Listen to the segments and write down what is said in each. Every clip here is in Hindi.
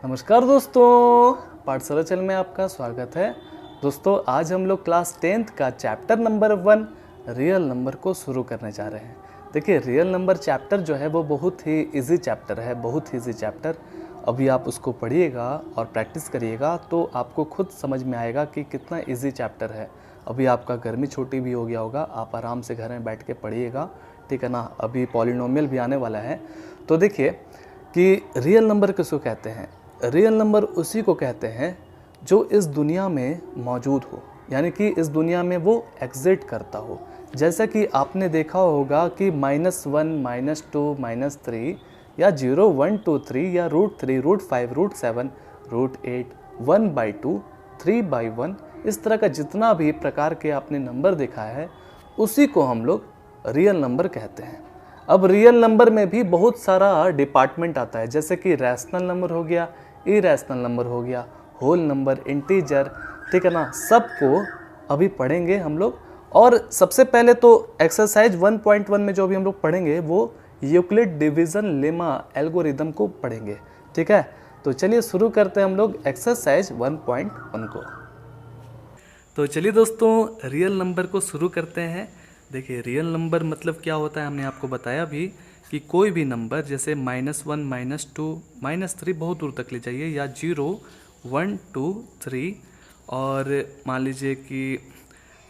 नमस्कार दोस्तों, पाठशाला चैनल में आपका स्वागत है। दोस्तों, आज हम लोग क्लास 10th का चैप्टर नंबर 1 रियल नंबर को शुरू करने जा रहे हैं। देखिए, रियल नंबर चैप्टर जो है वो बहुत ही इजी चैप्टर है, बहुत ही इजी चैप्टर। अभी आप उसको पढ़िएगा और प्रैक्टिस करिएगा तो आपको खुद समझ में आएगा कि कितना इजी चैप्टर है। अभी आपका गर्मी छुट्टी भी हो गया होगा, आप आराम से घर में बैठ के पढ़िएगा, ठीक है ना। अभी पॉलिनोमियल भी आने वाला है। तो देखिए कि रियल नंबर किसको कहते हैं। रियल नंबर उसी को कहते हैं जो इस दुनिया में मौजूद हो, यानी कि इस दुनिया में वो एग्जिस्ट करता हो। जैसा कि आपने देखा होगा कि -1, -2, -3 या 0, 1, 2, 3 या √3, √5, √7, √8, 1/2, 3/1, इस तरह का जितना भी प्रकार के आपने नंबर देखा है उसी को हम लोग रियल नंबर कहते हैं। अब रियल नंबर में भी बहुत सारा डिपार्टमेंट आता है, जैसे कि रैशनल नंबर हो गया, इरेशनल नंबर हो गया, होल नंबर, इंटीजर, ठीक है ना। सबको अभी पढ़ेंगे हम लोग। और सबसे पहले तो एक्सरसाइज 1.1 में जो भी हम लोग पढ़ेंगे वो यूक्लिड डिवीजन लेमा एल्गोरिदम को पढ़ेंगे, ठीक है। तो चलिए शुरू करते हैं हम लोग एक्सरसाइज 1.1 को। तो चलिए दोस्तों, रियल नंबर को शुरू करते हैं। देखिए, रियल नंबर मतलब क्या होता है हमने आपको बताया भी कि कोई भी नंबर जैसे -1, -2, -3 बहुत दूर तक ले जाइए, या 0, 1, 2, 3, और मान लीजिए कि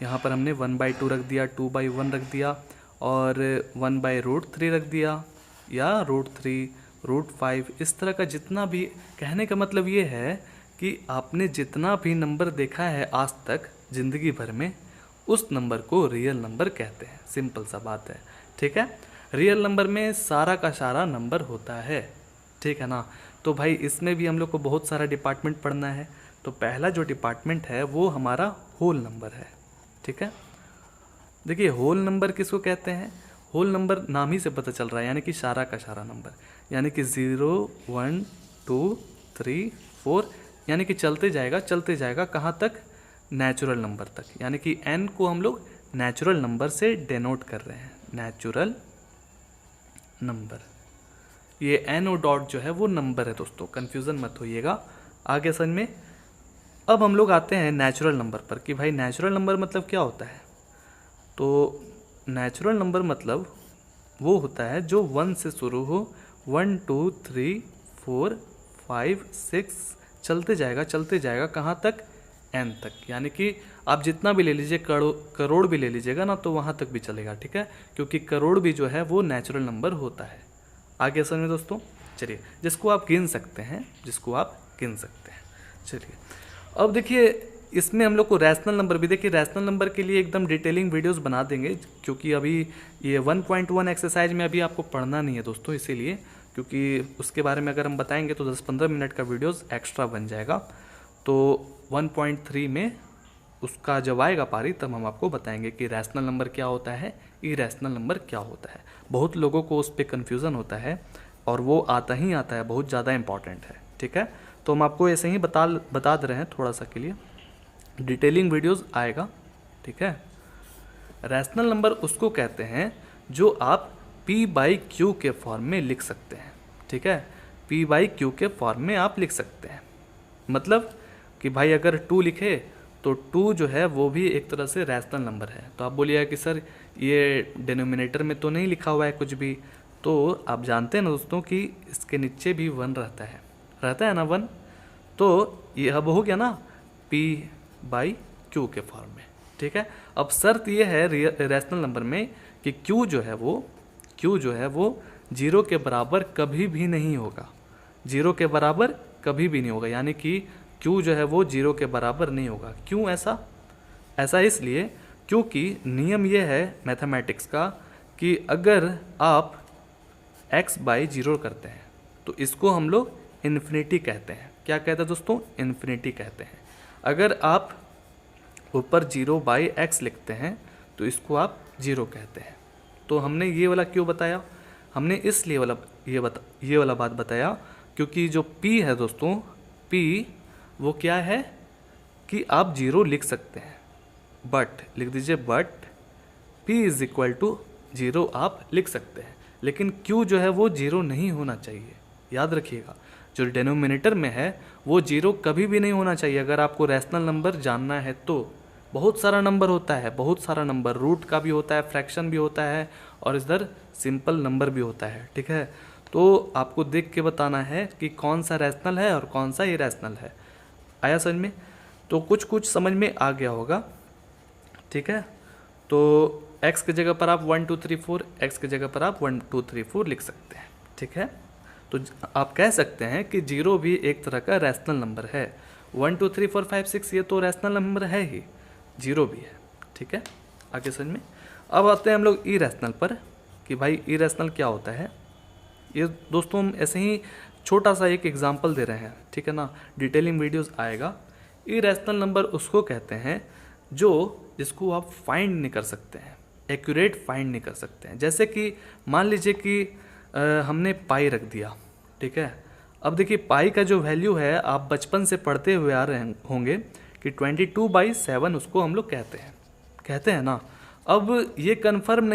यहाँ पर हमने 1/2 रख दिया, 2/1 रख दिया, और 1/√3 रख दिया, या √3, √5, इस तरह का जितना भी। कहने का मतलब ये है कि आपने जितना भी नंबर देखा है आज तक ज़िंदगी भर में, उस नंबर को रियल नंबर कहते हैं। सिंपल सा बात है, ठीक है। रियल नंबर में सारा का सारा नंबर होता है, ठीक है ना। तो भाई इसमें भी हम लोग को बहुत सारा डिपार्टमेंट पढ़ना है। तो पहला जो डिपार्टमेंट है वो हमारा होल नंबर है, ठीक है। देखिए, होल नंबर किसको कहते हैं। होल नंबर नाम ही से पता चल रहा है, यानी कि सारा का सारा नंबर, यानी कि 0, 1, 2, 3, 4, यानी कि चलते जाएगा कहाँ तक, नेचुरल नंबर तक। यानी कि n को हम लोग नेचुरल नंबर से डेनोट कर रहे हैं, नेचुरल नंबर। ये n और डॉट जो है वो नंबर है दोस्तों, कंफ्यूजन मत होइएगा, आगे समझ में। अब हम लोग आते हैं नेचुरल नंबर पर कि भाई नेचुरल नंबर मतलब क्या होता है। तो नेचुरल नंबर मतलब वो होता है जो 1 से शुरू हो, 1, 2, 3, 4, 5, 6, चलते जाएगा कहाँ तक, n तक। यानी कि आप जितना भी ले लीजिए, करोड़ भी ले लीजिएगा ना, तो वहाँ तक भी चलेगा, ठीक है, क्योंकि करोड़ भी जो है वो नेचुरल नंबर होता है। आगे समझ में दोस्तों। चलिए, जिसको आप गिन सकते हैं, चलिए अब देखिए, इसमें हम लोग को रैशनल नंबर भी, देखिए रैशनल नंबर के लिए एकदम डिटेलिंग वीडियोस बना देंगे, क्योंकि अभी ये 1.1 एक्सरसाइज में अभी आपको पढ़ना नहीं है दोस्तों, इसीलिए, क्योंकि उसके बारे में अगर हम बताएंगे तो 10-15 मिनट का वीडियोस एक्स्ट्रा बन जाएगा। तो 1.3 में उसका जब आएगा पारी तब हम आपको बताएंगे कि रैशनल नंबर क्या होता है, इरेशनल नंबर क्या होता है। बहुत लोगों को उस पर कन्फ्यूज़न होता है और वो आता है, बहुत ज़्यादा इंपॉर्टेंट है, ठीक है। तो हम आपको ऐसे ही बता दे रहे हैं, थोड़ा सा के लिए डिटेलिंग वीडियोस आएगा, ठीक है। रैशनल नंबर उसको कहते हैं जो आप P/Q के फॉर्म में लिख सकते हैं, ठीक है। P/Q के फॉर्म में आप लिख सकते हैं, मतलब कि भाई अगर 2 लिखे तो 2 जो है वो भी एक तरह से रैशनल नंबर है। तो आप बोलिएगा कि सर ये डिनोमिनेटर में तो नहीं लिखा हुआ है कुछ भी, तो आप जानते हैं ना दोस्तों कि इसके नीचे भी 1 रहता है ना 1। तो ये अब हो गया ना P/Q के फॉर्म में, ठीक है। अब शर्त ये है रैशनल नंबर में कि Q जो है वो 0 के बराबर कभी भी नहीं होगा, 0 के बराबर कभी भी नहीं होगा, यानी कि Q जो है वो 0 के बराबर नहीं होगा। क्यों ऐसा इसलिए क्योंकि नियम ये है मैथमेटिक्स का कि अगर आप x/0 करते हैं तो इसको हम लोग इन्फिनिटी कहते हैं। क्या कहते हैं दोस्तों, इन्फिनिटी कहते हैं। अगर आप ऊपर 0/x लिखते हैं तो इसको आप 0 कहते हैं। तो हमने ये वाला क्यों बताया, हमने इसलिए ये वाला बात बताया क्योंकि जो P है दोस्तों, P वो क्या है कि आप 0 लिख सकते हैं, बट लिख दीजिए, बट P = 0 आप लिख सकते हैं, लेकिन Q जो है वो 0 नहीं होना चाहिए, याद रखिएगा। जो डिनोमिनेटर में है वो 0 कभी भी नहीं होना चाहिए अगर आपको रैशनल नंबर जानना है तो। बहुत सारा नंबर होता है, बहुत सारा नंबर, रूट का भी होता है, फ्रैक्शन भी होता है और इधर सिंपल नंबर भी होता है, ठीक है। तो आपको देख के बताना है कि कौन सा रैशनल है और कौन सा इरैशनल है। आया समझ में? तो कुछ कुछ समझ में आ गया होगा, ठीक है। तो x की जगह पर आप 1 2 3 4, x की जगह पर आप 1 2 3 4 लिख सकते हैं, ठीक है। तो आप कह सकते हैं कि 0 भी एक तरह का रैशनल नंबर है। 1 2 3 4 5 6 ये तो रैशनल नंबर है ही, 0 भी है, ठीक है। आगे समझ में। अब आते हैं हम लोग इरैशनल पर कि भाई इरैशनल क्या होता है। ये दोस्तों हम ऐसे ही छोटा सा एक एग्जाम्पल दे रहे हैं, ठीक है ना, डिटेलिंग वीडियोस आएगा। इरैशनल नंबर उसको कहते हैं जिसको आप फाइंड नहीं कर सकते हैं, एक्यूरेट फाइंड नहीं कर सकते हैं। जैसे कि मान लीजिए कि हमने पाई रख दिया, ठीक है। अब देखिए पाई का जो वैल्यू है आप बचपन से पढ़ते हुए आ रहे होंगे कि 22/7 उसको हम लोग कहते हैं ना। अब ये कन्फर्म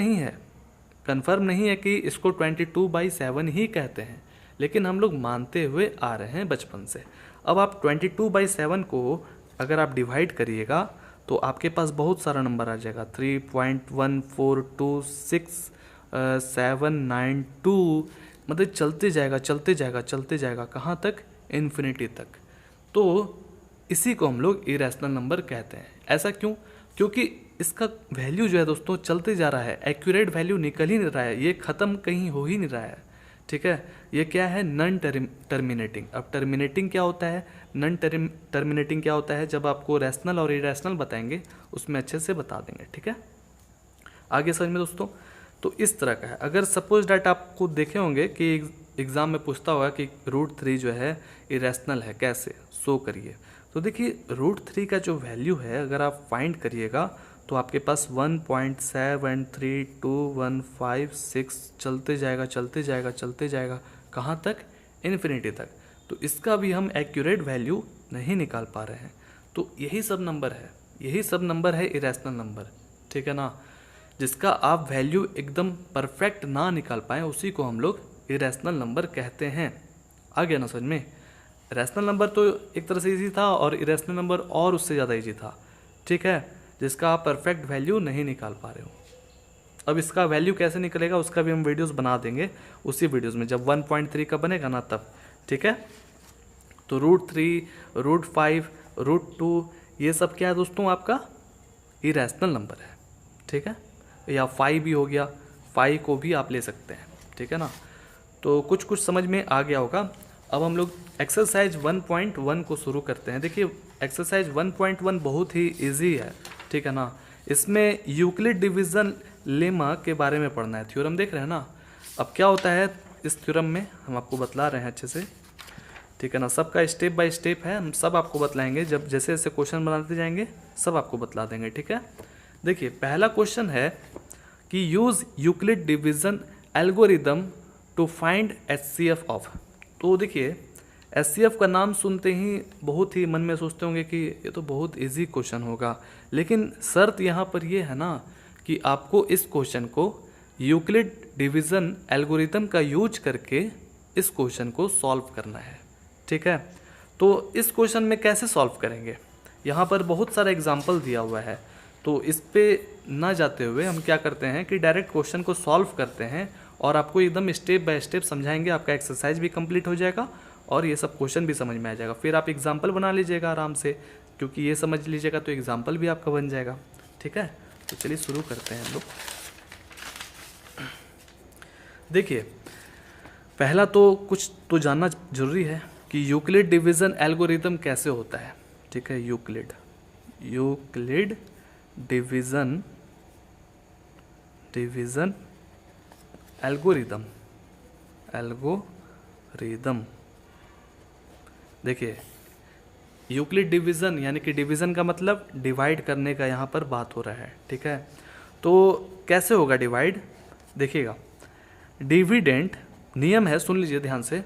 नहीं है कि इसको 22/7 ही कहते हैं, लेकिन हम लोग मानते हुए आ रहे हैं बचपन से। अब आप 22/7 को अगर आप डिवाइड करिएगा तो आपके पास बहुत सारा नंबर आ जाएगा, 3.1426792, मतलब चलते जाएगा कहाँ तक? इन्फिनिटी तक। तो इसी को हम लोग इरैशनल नंबर कहते हैं। ऐसा क्यों? क्योंकि इसका वैल्यू जो है दोस्तों चलते जा रहा है, एक्यूरेट वैल्यू निकल ही नहीं रहा है, ये ख़त्म कहीं हो ही नहीं रहा है, ठीक है। ये क्या है? Non terminating. अब टर्मिनेटिंग क्या होता है, नॉन टर्मिनेटिंग क्या होता है, जब आपको रैशनल और इरैशनल बताएंगे उसमें अच्छे से बता देंगे, ठीक है। आगे समझ में दोस्तों। तो इस तरह का है। अगर सपोज डैट आपको देखे होंगे कि एग्ज़ाम में पूछता होगा कि √3 जो है इरैशनल है, कैसे शो करिए। तो देखिए √3 का जो वैल्यू है अगर आप फाइंड करिएगा तो आपके पास 1.732156 चलते जाएगा कहाँ तक? इन्फिनिटी तक। तो इसका भी हम एक्यूरेट वैल्यू नहीं निकाल पा रहे हैं। तो यही सब नंबर है इरैशनल नंबर, ठीक है ना। जिसका आप वैल्यू एकदम परफेक्ट ना निकाल पाए उसी को हम लोग इरैशनल नंबर कहते हैं। आ गया ना समझ में? रैशनल नंबर तो एक तरह से इजी था और इरैशनल नंबर और उससे ज़्यादा इजी था, ठीक है, जिसका आप परफेक्ट वैल्यू नहीं निकाल पा रहे हो। अब इसका वैल्यू कैसे निकलेगा उसका भी हम वीडियोस बना देंगे उसी वीडियोस में, जब 1.3 का बनेगा ना तब, ठीक है। तो √3, √5, √2 ये सब क्या है दोस्तों? आपका इरैशनल नंबर है, ठीक है। या 5 भी हो गया, 5 को भी आप ले सकते हैं, ठीक है ना। तो कुछ कुछ समझ में आ गया होगा। अब हम लोग एक्सरसाइज 1.1 को शुरू करते हैं। देखिए एक्सरसाइज 1.1 बहुत ही इजी है, ठीक है ना। इसमें यूक्लिड डिवीज़न लेमा के बारे में पढ़ना है। थ्योरम देख रहे हैं ना। अब क्या होता है इस थ्योरम में हम आपको बतला रहे हैं अच्छे से, ठीक है ना। सबका स्टेप बाय स्टेप है, हम सब आपको बतलाएंगे, जब जैसे जैसे क्वेश्चन बनाते जाएंगे सब आपको बतला देंगे, ठीक है। देखिए पहला क्वेश्चन है कि use Euclid division algorithm to find HCF of. तो देखिए HCF का नाम सुनते ही बहुत ही मन में सोचते होंगे कि ये तो बहुत इजी क्वेश्चन होगा, लेकिन शर्त यहाँ पर ये है ना कि आपको इस क्वेश्चन को यूक्लिड डिवीज़न एल्गोरिदम का यूज करके इस क्वेश्चन को सॉल्व करना है, ठीक है। तो इस क्वेश्चन में कैसे सॉल्व करेंगे, यहाँ पर बहुत सारा एग्जाम्पल दिया हुआ है। तो इस पे ना जाते हुए हम क्या करते हैं कि डायरेक्ट क्वेश्चन को सॉल्व करते हैं और आपको एकदम स्टेप बाय स्टेप समझाएंगे। आपका एक्सरसाइज भी कंप्लीट हो जाएगा और ये सब क्वेश्चन भी समझ में आ जाएगा। फिर आप एग्जाम्पल बना लीजिएगा आराम से, क्योंकि ये समझ लीजिएगा तो एग्जाम्पल भी आपका बन जाएगा, ठीक है। तो चलिए शुरू करते हैं हम लोग। देखिए पहला तो कुछ तो जानना जरूरी है कि यूक्लिड डिवीज़न एल्गोरिदम कैसे होता है, ठीक है। यूक्लिड डिवीज़न एल्गोरिदम देखिए यूक्लिड डिवीज़न यानी कि डिवीज़न का मतलब डिवाइड करने का यहाँ पर बात हो रहा है, ठीक है। तो कैसे होगा डिवाइड? देखिएगा डिविडेंट नियम है, सुन लीजिए ध्यान से।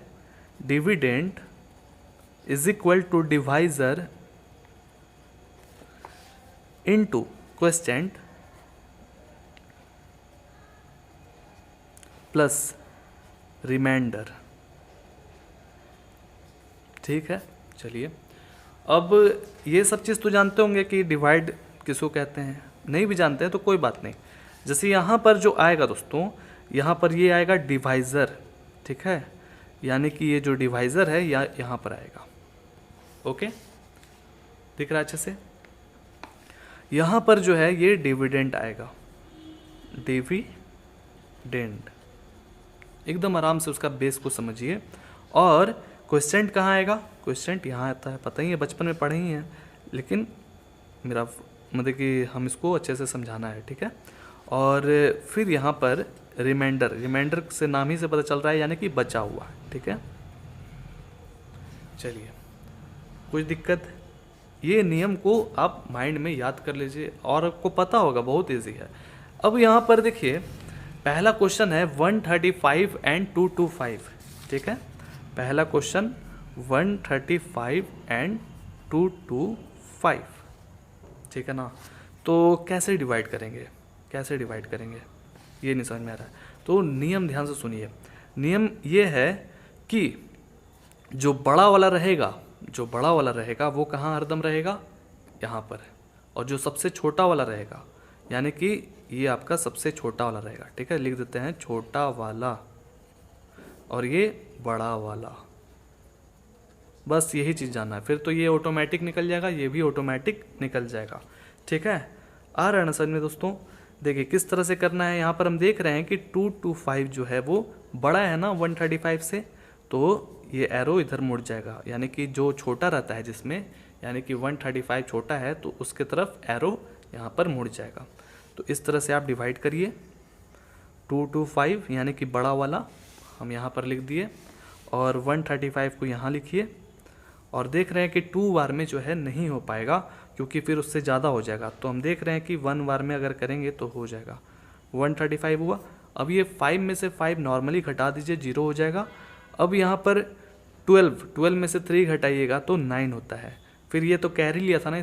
Dividend is equal to divisor into quotient plus remainder. ठीक है, चलिए अब ये सब चीज़ तो जानते होंगे कि डिवाइड किसको कहते हैं, नहीं भी जानते हैं तो कोई बात नहीं। जैसे यहाँ पर जो आएगा दोस्तों, यहाँ पर ये आएगा डिवाइज़र, ठीक है, यानी कि ये जो डिवाइज़र है या यहाँ पर आएगा। ओके, दिख रहा है अच्छे से। यहाँ पर जो है ये डिविडेंड आएगा, डिविडेंड, एकदम आराम से उसका बेस को समझिए। और क्वेश्चन कहाँ आएगा, क्वेश्चन यहाँ आता है, पता ही है, बचपन में पढ़े ही हैं, लेकिन मेरा मतलब कि हम इसको अच्छे से समझाना है, ठीक है। और फिर यहाँ पर रिमाइंडर, रिमाइंडर से नाम ही से पता चल रहा है यानी कि बचा हुआ, ठीक है। चलिए, कुछ दिक्कत, ये नियम को आप माइंड में याद कर लीजिए और आपको पता होगा, बहुत इजी है। अब यहाँ पर देखिए, पहला क्वेश्चन है 135 एंड 225, ठीक है। पहला क्वेश्चन 135 एंड 225, ठीक है ना। तो कैसे डिवाइड करेंगे, कैसे डिवाइड करेंगे ये नहीं समझ में आ रहा है। तो नियम ध्यान से सुनिए। नियम ये है कि जो बड़ा वाला रहेगा, जो बड़ा वाला रहेगा वो कहाँ हरदम रहेगा, यहाँ पर। और जो सबसे छोटा वाला रहेगा, यानी कि ये आपका सबसे छोटा वाला रहेगा, ठीक है। लिख देते हैं छोटा वाला और ये बड़ा वाला, बस यही चीज़ जानना है। फिर तो ये ऑटोमेटिक निकल जाएगा, ये भी ऑटोमेटिक निकल जाएगा, ठीक है। आ रहा है ना समझ में दोस्तों। देखिए किस तरह से करना है। यहाँ पर हम देख रहे हैं कि 225 जो है वो बड़ा है ना 135 से, तो ये एरो इधर मुड़ जाएगा, यानी कि जो छोटा रहता है जिसमें, यानी कि 135 छोटा है तो उसके तरफ एरो यहाँ पर मुड़ जाएगा। तो इस तरह से आप डिवाइड करिए। 225 यानी कि बड़ा वाला हम यहाँ पर लिख दिए, और 135 को यहाँ लिखिए। और देख रहे हैं कि 2 बार में जो है नहीं हो पाएगा, क्योंकि फिर उससे ज़्यादा हो जाएगा। तो हम देख रहे हैं कि 1 बार में अगर करेंगे तो हो जाएगा। 135 हुआ। अब ये 5 में से 5 नॉर्मली घटा दीजिए, 0 हो जाएगा। अब यहाँ पर 12 में से 3 घटाइएगा तो 9 होता है। फिर ये तो कैरी लिया था ना,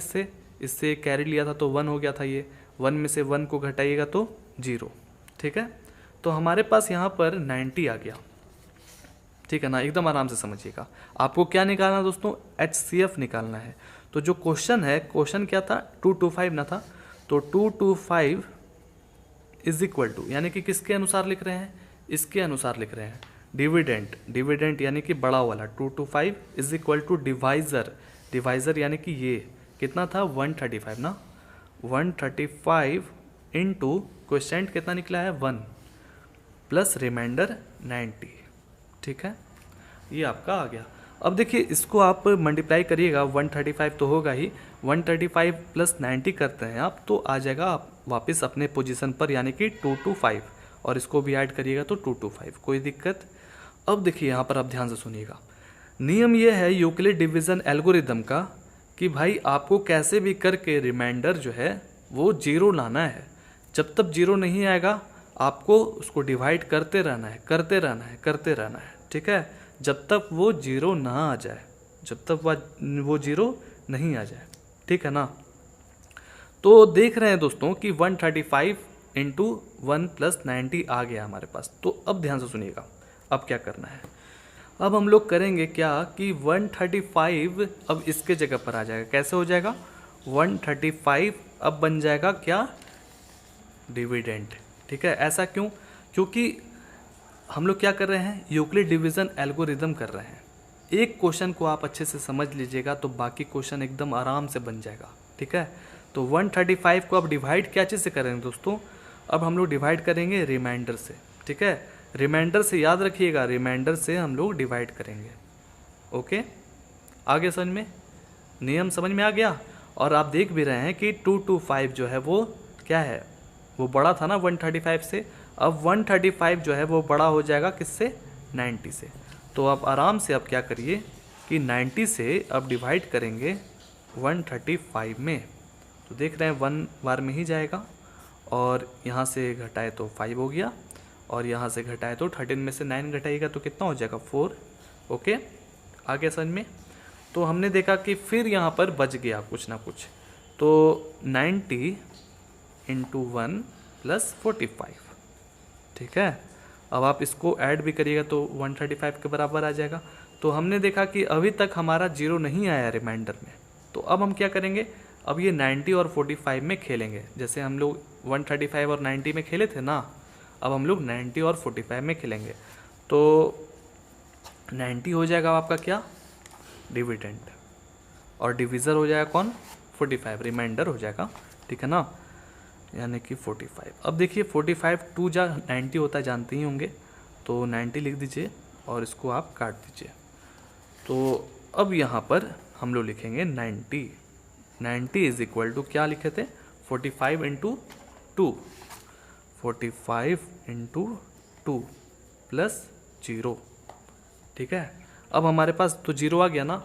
इससे कैरी लिया था तो 1 हो गया था। ये 1 में से 1 को घटाइएगा तो 0, ठीक है। तो हमारे पास यहाँ पर 90 आ गया, ठीक है ना। एकदम आराम से समझिएगा। आपको क्या निकालना है दोस्तों, HCF निकालना है। तो जो क्वेश्चन है, क्वेश्चन क्या था, 225 ना था, तो 225 इज इक्वल टू, यानी कि किसके अनुसार लिख रहे हैं, इसके अनुसार लिख रहे हैं, डिविडेंट, डिविडेंट यानी कि बड़ा वाला 225 is equal to divisor, divisor यानी कि ये कितना था 135 ना, 135 इंटू क्वेश्चन कितना निकला है 1 प्लस रिमाइंडर 90, ठीक है। ये आपका आ गया। अब देखिए इसको आप मल्टीप्लाई करिएगा, 135 तो होगा ही, 135 प्लस 90 करते हैं आप तो आ जाएगा आप वापस अपने पोजीशन पर, यानी कि 225, और इसको भी ऐड करिएगा तो 225, कोई दिक्कत। अब देखिए यहाँ पर आप ध्यान से सुनिएगा। नियम ये है यूक्लिड डिवीज़न एल्गोरिदम का कि भाई आपको कैसे भी करके रिमाइंडर जो है वो 0 लाना है। जब तक 0 नहीं आएगा आपको उसको डिवाइड करते रहना है, करते रहना है, करते रहना है, ठीक है, जब तक वो 0 ना आ जाए, जब तक वो 0 नहीं आ जाए, ठीक है ना। तो देख रहे हैं दोस्तों कि 135 इंटू 1 प्लस 90 आ गया हमारे पास। तो अब ध्यान से सुनिएगा, अब क्या करना है। अब हम लोग करेंगे क्या कि 135 अब इसके जगह पर आ जाएगा। कैसे हो जाएगा, 135 अब बन जाएगा क्या, डिविडेंड, ठीक है। ऐसा क्यों, क्योंकि हम लोग क्या कर रहे हैं, यूक्लिड डिवीज़न एल्गोरिदम कर रहे हैं। एक क्वेश्चन को आप अच्छे से समझ लीजिएगा तो बाकी क्वेश्चन एकदम आराम से बन जाएगा, ठीक है। तो 135 को अब डिवाइड क्या चीज़ से करेंगे दोस्तों, अब हम लोग डिवाइड करेंगे रिमाइंडर से, ठीक है। रिमाइंडर से याद रखिएगा, रिमाइंडर से हम लोग डिवाइड करेंगे। ओके, आगे समझ में, नियम समझ में आ गया। और आप देख भी रहे हैं कि 225 जो है वो क्या है, वो बड़ा था ना 135 से। अब 135 जो है वो बड़ा हो जाएगा किससे, 90 से। तो आप आराम से अब क्या करिए कि 90 से अब डिवाइड करेंगे 135 में। तो देख रहे हैं 1 बार में ही जाएगा, और यहाँ से घटाए तो 5 हो गया, और यहाँ से घटाए तो 13 में से 9 घटाइएगा तो कितना हो जाएगा 4। ओके, आगे समझ में। तो हमने देखा कि फिर यहाँ पर बच गया कुछ ना कुछ, तो 90 इंटू 1 प्लस 45, ठीक है। अब आप इसको ऐड भी करिएगा तो 135 के बराबर आ जाएगा। तो हमने देखा कि अभी तक हमारा 0 नहीं आया रिमाइंडर में। तो अब हम क्या करेंगे, अब ये 90 और 45 में खेलेंगे। जैसे हम लोग 135 और 90 में खेले थे ना, अब हम लोग 90 और 45 में खेलेंगे। तो 90 हो जाएगा आपका क्या, डिविडेंड, और डिविज़र हो जाएगा कौन, 45, रिमाइंडर हो जाएगा, ठीक है ना, यानी कि 45। अब देखिए 45 2 जा 90 होता है, जानते ही होंगे, तो 90 लिख दीजिए और इसको आप काट दीजिए। तो अब यहाँ पर हम लोग लिखेंगे 90 इज इक्वल टू क्या लिखे थे, 45 इंटू 2, 45 इंटू 2 प्लस 0, ठीक है। अब हमारे पास तो 0 आ गया ना,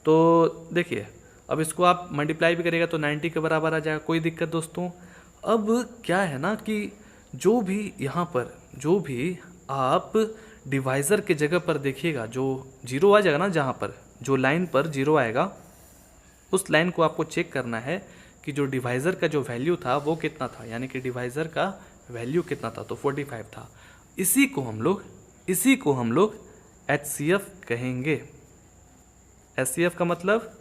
तो देखिए अब इसको आप मल्टीप्लाई भी करेगा तो 90 के बराबर आ जाएगा, कोई दिक्कत दोस्तों। अब क्या है ना कि जो भी यहाँ पर जो भी आप डिवाइज़र के जगह पर देखिएगा जो 0 आ जाएगा ना, जहाँ पर जो लाइन पर 0 आएगा उस लाइन को आपको चेक करना है कि जो डिवाइज़र का जो वैल्यू था वो कितना था, यानी कि डिवाइज़र का वैल्यू कितना था, तो 45 था। इसी को हम लोग HCF कहेंगे। HCF का मतलब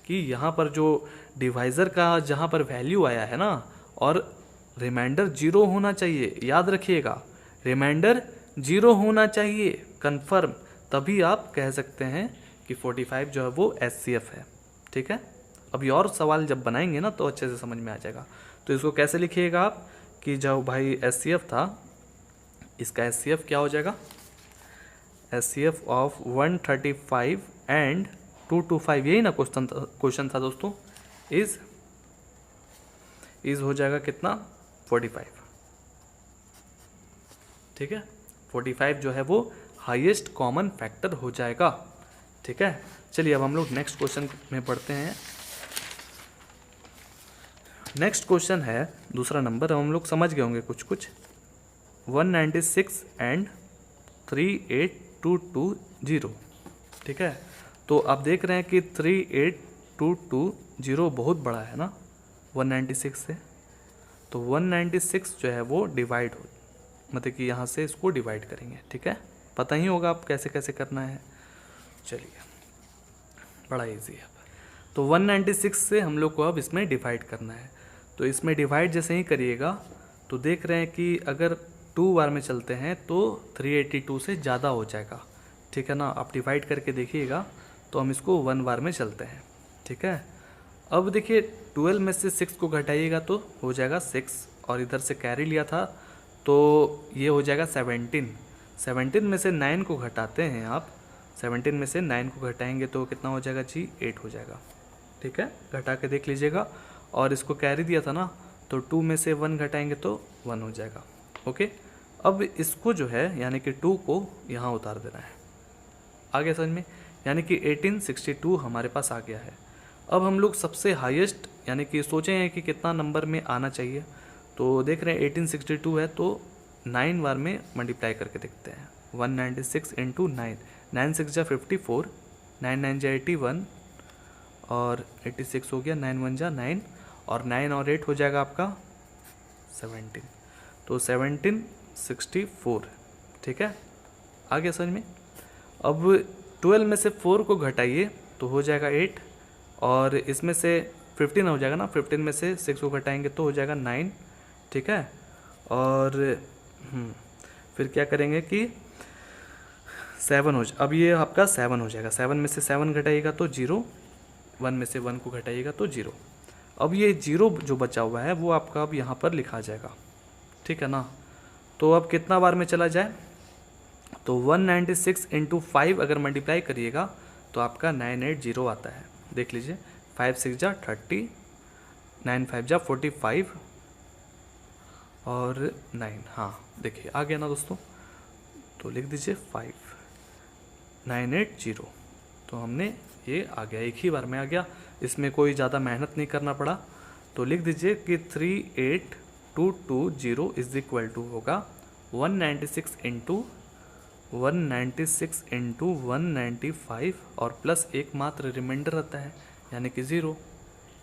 कि यहाँ पर जो डिवाइज़र का जहाँ पर वैल्यू आया है ना, और रिमाइंडर 0 होना चाहिए, याद रखिएगा, रिमाइंडर 0 होना चाहिए कंफर्म, तभी आप कह सकते हैं कि 45 जो है वो HCF है, ठीक है। अभी और सवाल जब बनाएंगे ना तो अच्छे से समझ में आ जाएगा। तो इसको कैसे लिखिएगा आप कि जो भाई HCF था, इसका HCF क्या हो जाएगा, HCF ऑफ 135 एंड 225, यही ना क्वेश्चन था दोस्तों, इज हो जाएगा कितना, 45, ठीक है। 45 जो है वो हाईएस्ट कॉमन फैक्टर हो जाएगा, ठीक है। चलिए अब हम लोग नेक्स्ट क्वेश्चन में पढ़ते हैं। नेक्स्ट क्वेश्चन है दूसरा नंबर, हम लोग समझ गए होंगे कुछ 196 एंड 38220, ठीक है। तो आप देख रहे हैं कि 38220 बहुत बड़ा है ना 196 से, तो 196 जो है वो डिवाइड हो, मतलब कि यहाँ से इसको डिवाइड करेंगे, ठीक है। पता ही होगा आप कैसे कैसे करना है, चलिए बड़ा इजी है। तो 196 से हम लोग को अब इसमें डिवाइड करना है। तो इसमें डिवाइड जैसे ही करिएगा तो देख रहे हैं कि अगर 2 बार में चलते हैं तो 382 से ज़्यादा हो जाएगा, ठीक है ना। आप डिवाइड करके देखिएगा, तो हम इसको 1 बार में चलते हैं, ठीक है। अब देखिए 12 में से 6 को घटाइएगा तो हो जाएगा 6, और इधर से कैरी लिया था तो ये हो जाएगा 17 में से 9 को घटाते हैं आप, 17 में से 9 को घटाएंगे तो कितना हो जाएगा जी, 8 हो जाएगा, ठीक है। घटा के देख लीजिएगा, और इसको कैरी दिया था ना, तो 2 में से 1 घटाएंगे तो 1 हो जाएगा, ओके। अब इसको जो है यानी कि 2 को यहाँ उतार देना है, आगे समझ में, यानी कि 1862 हमारे पास आ गया है। अब हम लोग सबसे हाईएस्ट यानी कि सोचे हैं कि कितना नंबर में आना चाहिए, तो देख रहे हैं 1862 है, तो 9 बार में मल्टीप्लाई करके देखते हैं। 196 इंटू 9, 9 6 जा 54, 9 9 जा 81, और 86 हो गया, 9 1 जा 9, और 9 और 8 हो जाएगा आपका 17, तो 1764, ठीक है। आगे समझ में। अब 12 में से 4 को घटाइए तो हो जाएगा 8, और इसमें से 15 हो जाएगा ना, 15 में से 6 को घटाएंगे तो हो जाएगा 9, ठीक है। और फिर क्या करेंगे कि 7 हो अब ये आपका 7 हो जाएगा, 7 में से 7 घटाइएगा तो 0, 1 में से 1 को घटाइएगा तो 0। अब ये 0 जो बचा हुआ है वो आपका अब यहाँ पर लिखा जाएगा, ठीक है ना। तो अब कितना बार में चला जाए, तो 196 इंटू 5 अगर मल्टीप्लाई करिएगा तो आपका 980 आता है, देख लीजिए। 5 6 जा 30, 9 5 जा 45, और 9, हाँ देखिए आ गया ना दोस्तों, तो लिख दीजिए 5980, तो हमने ये आ गया, एक ही बार में आ गया, इसमें कोई ज़्यादा मेहनत नहीं करना पड़ा। तो लिख दीजिए कि 38220 इज इक्वल टू होगा 196 इंटू 195 और प्लस एक मात्र रिमाइंडर रहता है यानी कि 0,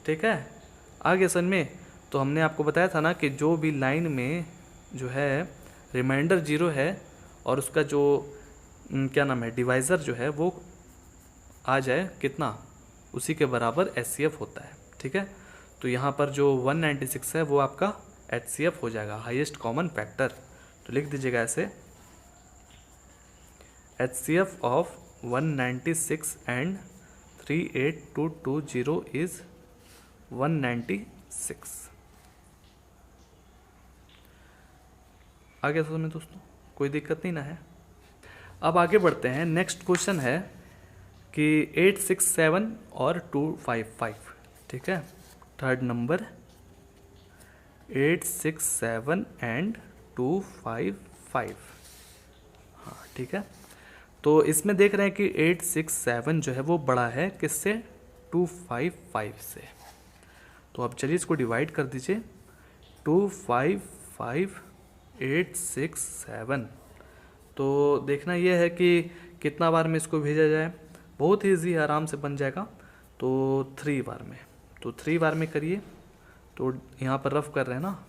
ठीक है। आगे सन में तो हमने आपको बताया था ना कि जो भी लाइन में जो है रिमाइंडर 0 है और उसका जो क्या नाम है डिवाइज़र जो है वो आ जाए कितना, उसी के बराबर HCF होता है। ठीक है, तो यहाँ पर जो 196 है वो आपका HCF हो जाएगा, हाईएस्ट कॉमन फैक्टर। तो लिख दीजिएगा ऐसे, HCF ऑफ 196 एंड 38220 इज 196। आ गया समझ में दोस्तों, कोई दिक्कत नहीं ना है। अब आगे बढ़ते हैं। नेक्स्ट क्वेश्चन है कि 867 और 255। ठीक है, थर्ड नंबर 867 एंड 255। हाँ ठीक है, तो इसमें देख रहे हैं कि 867 जो है वो बड़ा है किससे, 255 से। तो अब चलिए इसको डिवाइड कर दीजिए, 255 867। तो देखना यह है कि कितना बार में इसको भेजा जाए, बहुत ही ईजी, आराम से बन जाएगा। तो 3 बार में, तो 3 बार में करिए। तो यहाँ पर रफ कर रहे हैं ना,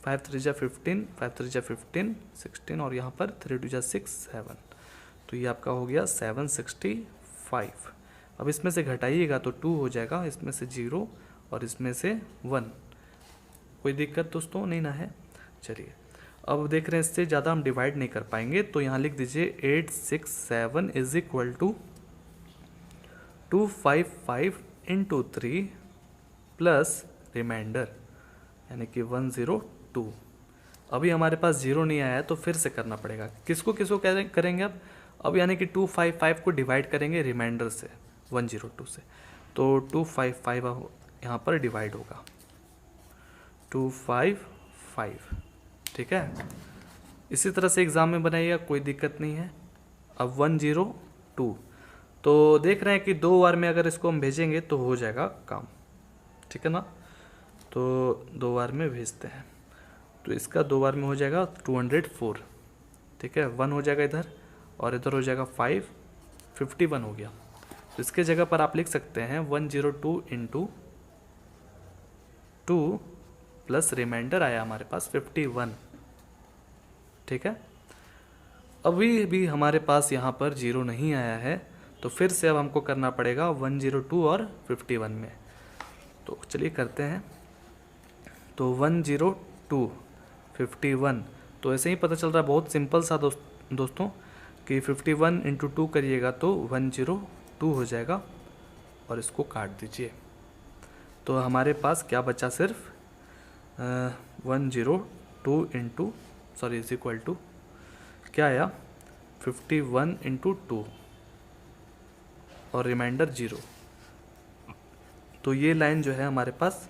5 3 जा 15, 5 3 जा 15 16, और यहाँ पर 3 2 जा 6 7। तो ये आपका हो गया 765। अब इसमें से घटाइएगा तो 2 हो जाएगा, इसमें से 0 और इसमें से 1। कोई दिक्कत दोस्तों नहीं ना है। चलिए अब देख रहे हैं इससे ज़्यादा हम डिवाइड नहीं कर पाएंगे, तो यहाँ लिख दीजिए 867 is equal to 255 into 3 plus remainder यानी कि 102। अभी हमारे पास 0 नहीं आया है तो फिर से करना पड़ेगा। किसको किसको करेंगे अब यानी कि 255 को डिवाइड करेंगे रिमाइंडर से 102 से, तो 255 यहाँ पर डिवाइड होगा 255। ठीक है, इसी तरह से एग्ज़ाम में बनाइएगा, कोई दिक्कत नहीं है। अब 102, तो देख रहे हैं कि 2 बार में अगर इसको हम भेजेंगे तो हो जाएगा काम। ठीक है ना, तो 2 बार में भेजते हैं, तो इसका 2 बार में हो जाएगा 204। ठीक है, 1 हो जाएगा इधर और इधर हो जाएगा 5, 51 हो गया। तो इसके जगह पर आप लिख सकते हैं 102 इंटू 2 प्लस रिमाइंडर आया हमारे पास 51। ठीक है, अभी भी हमारे पास यहाँ पर 0 नहीं आया है, तो फिर से अब हमको करना पड़ेगा 102 और 51 में। तो चलिए करते हैं। तो 102 51, तो ऐसे ही पता चल रहा है, बहुत सिंपल सा दोस्तों कि 51 इंटू 2 करिएगा तो 102 हो जाएगा, और इसको काट दीजिए। तो हमारे पास क्या बचा, सिर्फ 102 into sorry is equal to क्या आया 51 इंटू 2 और रिमाइंडर 0। तो ये लाइन जो है हमारे पास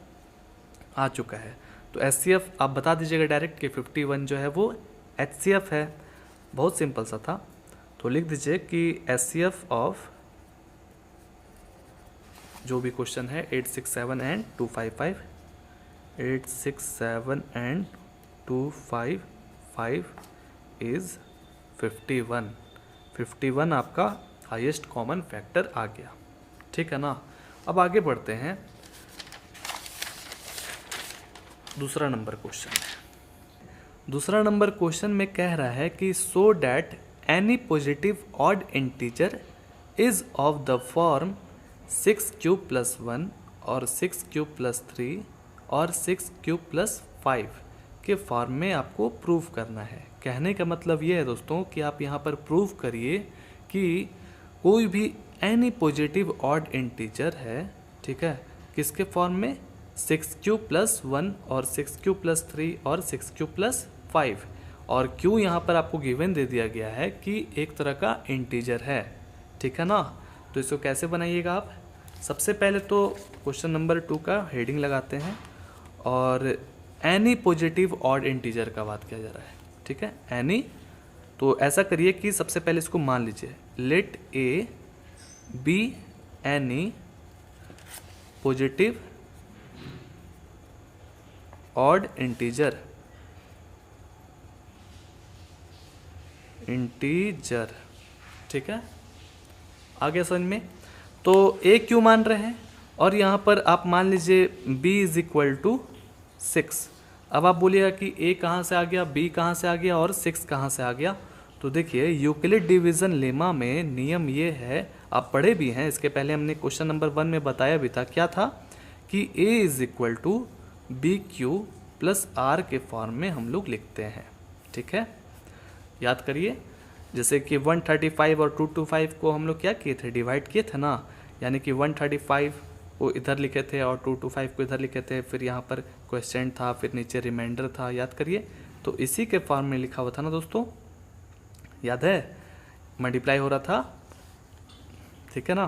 आ चुका है। तो HCF आप बता दीजिएगा डायरेक्ट कि 51 जो है वो HCF है, बहुत सिंपल सा था। तो लिख दीजिए कि HCF ऑफ जो भी क्वेश्चन है 867 एंड 255, 867 एंड 255 इज 51। 51 आपका हाईएस्ट कॉमन फैक्टर आ गया। ठीक है ना, अब आगे बढ़ते हैं। दूसरा नंबर क्वेश्चन है। दूसरा नंबर क्वेश्चन में कह रहा है कि so that any positive odd integer is of the form 6 cube plus 1 और 6 क्यूब प्लस 3 और 6 क्यूब प्लस 5 के फॉर्म में आपको प्रूव करना है। कहने का मतलब ये है दोस्तों कि आप यहाँ पर प्रूव करिए कि कोई भी एनी पॉजिटिव ऑड इंटीजर है, ठीक है, किसके फॉर्म में 6 क्यूब प्लस 1 और 6 क्यूब प्लस 3 और 6 क्यूब प्लस 5। और क्यों यहाँ पर आपको गिवन दे दिया गया है कि एक तरह का इंटीजर है। ठीक है ना, तो इसको कैसे बनाइएगा आप, सबसे पहले तो क्वेश्चन नंबर 2 का हेडिंग लगाते हैं और एनी पॉजिटिव ऑड इंटीजर का बात किया जा रहा है। ठीक है, एनी, तो ऐसा करिए कि सबसे पहले इसको मान लीजिए, let a be any positive odd integer, ठीक है, आगे समझ में। तो ए क्यों मान रहे हैं, और यहाँ पर आप मान लीजिए b इज इक्वल टू 6। अब आप बोलिएगा कि a कहाँ से आ गया, b कहाँ से आ गया और 6 कहाँ से आ गया। तो देखिए यूक्लिड डिवीज़न लेमा में नियम ये है, आप पढ़े भी हैं, इसके पहले हमने क्वेश्चन नंबर 1 में बताया भी था, क्या था कि a is equal to B Q plus r के फॉर्म में हम लोग लिखते हैं। ठीक है, याद करिए, जैसे कि 135 और 225 को हम लोग क्या किए थे, डिवाइड किए थे ना, यानी कि 135 को इधर लिखे थे और 225 को इधर लिखे थे, फिर यहाँ पर क्वेश्चन था, फिर नीचे रिमाइंडर था, याद करिए। तो इसी के फॉर्म में लिखा हुआ था ना दोस्तों, याद है, मल्टीप्लाई हो रहा था, ठीक है ना।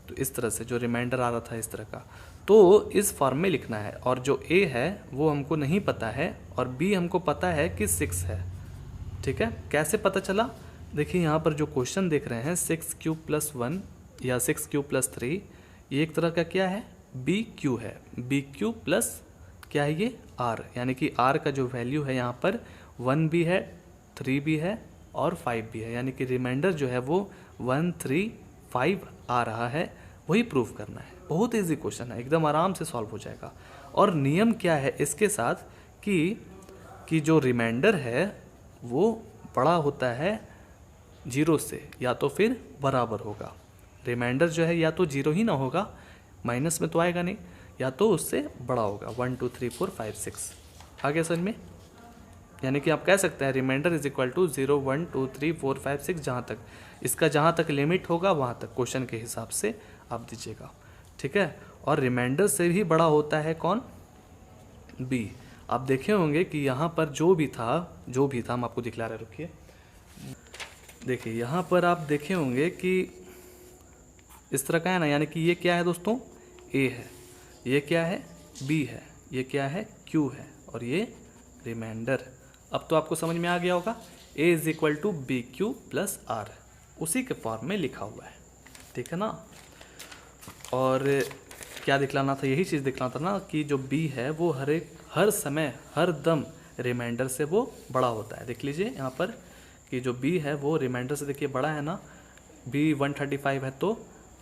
तो इस तरह से जो रिमाइंडर आ रहा था इस तरह का, तो इस फॉर्म में लिखना है। और जो a है वो हमको नहीं पता है और b हमको पता है कि 6 है। ठीक है, कैसे पता चला, देखिए यहाँ पर जो क्वेश्चन देख रहे हैं 6 क्यू प्लस 1 या 6 क्यू प्लस 3, ये एक तरह का क्या है, बी क्यू है। बी क्यू प्लस क्या है ये, आर, यानी कि आर का जो वैल्यू है यहाँ पर 1 भी है, 3 भी है और 5 भी है, यानी कि रिमाइंडर जो है वो 1 3 5 आ रहा है, वही प्रूफ करना है। बहुत इजी क्वेश्चन है, एकदम आराम से सॉल्व हो जाएगा। और नियम क्या है इसके साथ कि जो रिमाइंडर है वो बड़ा होता है 0 से, या तो फिर बराबर होगा। रिमाइंडर जो है या तो 0 ही ना होगा, माइनस में तो आएगा नहीं, या तो उससे बड़ा होगा। 1 2 3 4 5 6 आगे समझ में, यानी कि आप कह सकते हैं रिमाइंडर इज इक्वल टू 0 1 2 3 4 5 6, जहाँ तक इसका जहाँ तक लिमिट होगा वहाँ तक क्वेश्चन के हिसाब से आप दीजिएगा। ठीक है, और रिमाइंडर से भी बड़ा होता है कौन, बी। आप देखे होंगे कि यहाँ पर जो भी था हम आपको दिखला रहे, रुकिए, देखिए यहाँ पर आप देखे होंगे कि इस तरह का है ना, यानी कि ये क्या है दोस्तों, ए है, ये क्या है, बी है, ये क्या है, क्यू है, और ये रिमाइंडर। अब तो आपको समझ में आ गया होगा, A is equal to B Q plus R, उसी के फॉर्म में लिखा हुआ है। ठीक है ना, और क्या दिखलाना था, यही चीज़ दिखलाना था ना कि जो बी है वो हर समय हर दम रिमाइंडर से वो बड़ा होता है। देख लीजिए यहाँ पर कि जो बी है वो रिमाइंडर से देखिए बड़ा है ना, बी 135 है तो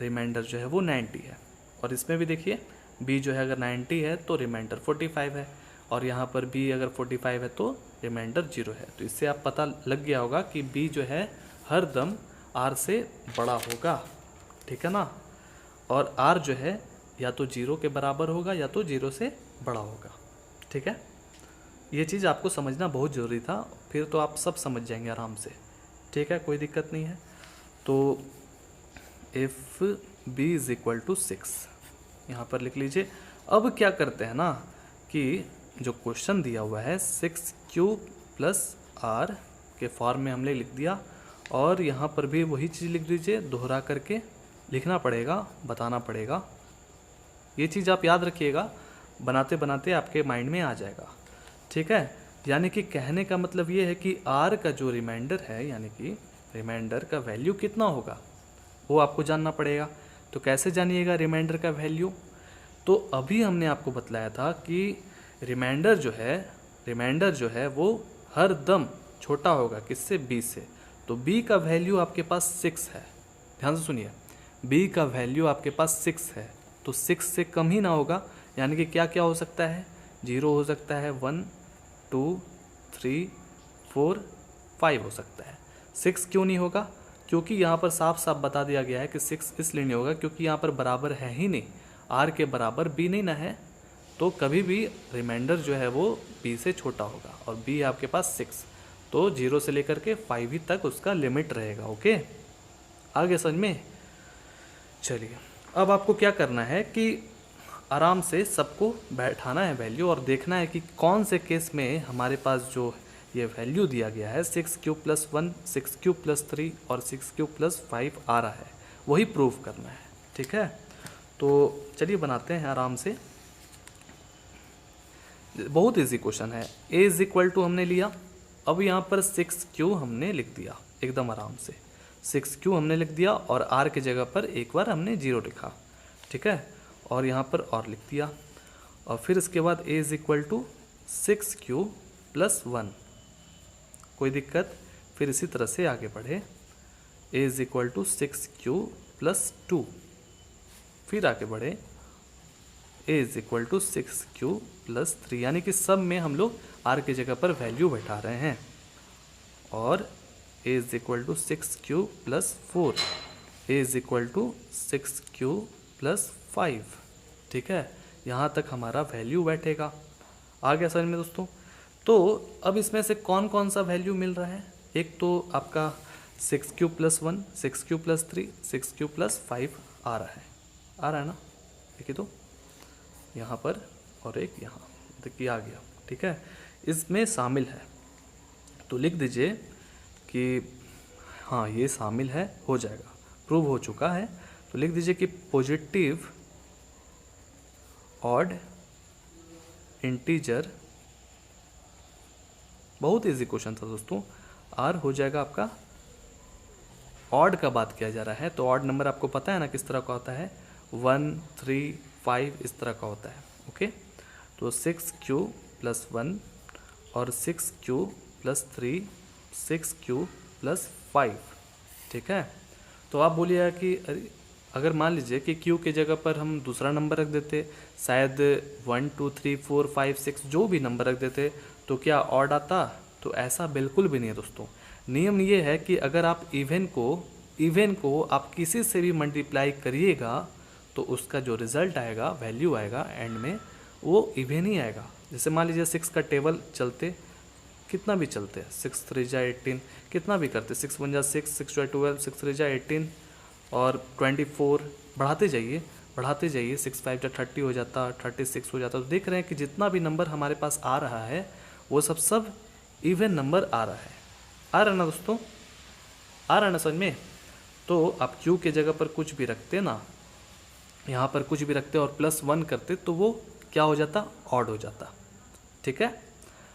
रिमाइंडर जो है वो 90 है। और इसमें भी देखिए बी जो है अगर 90 है तो रिमाइंडर 45 है, और यहाँ पर बी अगर 45 है तो रिमाइंडर 0 है। तो इससे आप पता लग गया होगा कि बी जो है हर दम आर से बड़ा होगा। ठीक है ना, और आर जो है या तो 0 के बराबर होगा या तो 0 से बड़ा होगा। ठीक है, ये चीज़ आपको समझना बहुत ज़रूरी था, फिर तो आप सब समझ जाएंगे आराम से। ठीक है, कोई दिक्कत नहीं है। तो if b is equal to 6 यहाँ पर लिख लीजिए। अब क्या करते हैं ना कि जो क्वेश्चन दिया हुआ है 6q प्लस आर के फॉर्म में हमने लिख दिया, और यहाँ पर भी वही चीज़ लिख दीजिए, दोहरा करके लिखना पड़ेगा, बताना पड़ेगा। ये चीज़ आप याद रखिएगा, बनाते बनाते आपके माइंड में आ जाएगा। ठीक है, यानी कि कहने का मतलब ये है कि आर का जो रिमाइंडर है, यानी कि रिमाइंडर का वैल्यू कितना होगा वो आपको जानना पड़ेगा। तो कैसे जानिएगा रिमाइंडर का वैल्यू, तो अभी हमने आपको बतलाया था कि रिमाइंडर जो है वो हर दम छोटा होगा किससे, बी से। तो बी का वैल्यू आपके पास 6 है, ध्यान से सुनिए, बी का वैल्यू आपके पास 6 है, तो 6 से कम ही ना होगा। यानी कि क्या क्या हो सकता है, 0 हो सकता है, 1 2 3 4 5 हो सकता है। 6 क्यों नहीं होगा, क्योंकि यहाँ पर साफ साफ बता दिया गया है कि 6 इसलिए नहीं होगा क्योंकि यहाँ पर बराबर है ही नहीं, आर के बराबर बी नहीं ना है, तो कभी भी रिमाइंडर जो है वो बी से छोटा होगा, और बी है आपके पास 6, तो 0 से लेकर के 5 ही तक उसका लिमिट रहेगा। ओके, आगे समझ में। चलिए, अब आपको क्या करना है कि आराम से सबको बैठाना है वैल्यू, और देखना है कि कौन से केस में हमारे पास जो ये वैल्यू दिया गया है 6q प्लस 1 6q प्लस 3 और 6q प्लस 5 आ रहा है, वही प्रूफ करना है। ठीक है, तो चलिए बनाते हैं आराम से, बहुत इजी क्वेश्चन है। a इज इक्वल टू हमने लिया, अब यहाँ पर 6q हमने लिख दिया एकदम आराम से, 6q हमने लिख दिया, और r की जगह पर एक बार हमने 0 लिखा। ठीक है, और यहाँ पर और लिख दिया, और फिर इसके बाद a is equal to 6q plus 1, कोई दिक्कत। फिर इसी तरह से आगे बढ़े, a is equal to 6q plus 2, फिर आगे बढ़े a is equal to 6q plus 3, यानी कि सब में हम लोग r की जगह पर वैल्यू बैठा रहे हैं। और A is equal to 6q plus 4, A is equal to 6q plus 5। ठीक है, यहाँ तक हमारा वैल्यू बैठेगा। आ गया समझ में दोस्तों। तो अब इसमें से कौन कौन सा वैल्यू मिल रहा है, एक तो आपका 6q plus 1, 6q plus 3, 6q plus 5 आ रहा है ना। देखिए तो यहाँ पर और एक यहाँ, देखिए आ गया। ठीक है, इसमें शामिल है, तो लिख दीजिए कि हाँ ये शामिल है, हो जाएगा, प्रूव हो चुका है। तो लिख दीजिए कि पॉजिटिव ऑड इंटीजर, बहुत इजी क्वेश्चन था दोस्तों। आर हो जाएगा आपका, ऑड का बात किया जा रहा है, तो ऑड नंबर आपको पता है ना किस तरह का होता है, 1, 3, 5 इस तरह का होता है। ओके, तो 6q प्लस 1 और 6q प्लस 3, 6q प्लस 5। ठीक है, तो आप बोलिएगा कि अगर मान लीजिए कि q के जगह पर हम दूसरा नंबर रख देते, शायद 1, 2, 3, 4, 5, 6 जो भी नंबर रख देते, तो क्या ऑड आता? तो ऐसा बिल्कुल भी नहीं है दोस्तों। नियम ये है कि अगर आप इवन को आप किसी से भी मल्टीप्लाई करिएगा तो उसका जो रिजल्ट आएगा, वैल्यू आएगा एंड में, वो इवन ही आएगा। जैसे मान लीजिए 6 का टेबल चलते, कितना भी चलते, 6 3 जा 18, कितना भी करते, 6 1 जा 6, 6 2 12, 6 3 जा 18 और 24, बढ़ाते जाइए 6 5 जा 30 हो जाता, 36 हो जाता। तो देख रहे हैं कि जितना भी नंबर हमारे पास आ रहा है वो सब इवन नंबर आ रहा है। आ रहा है ना दोस्तों, आ रहा है ना समझ में। तो आप q के जगह पर कुछ भी रखते ना, यहाँ पर कुछ भी रखते और प्लस 1 करते तो वो क्या हो जाता, ऑड हो जाता। ठीक है,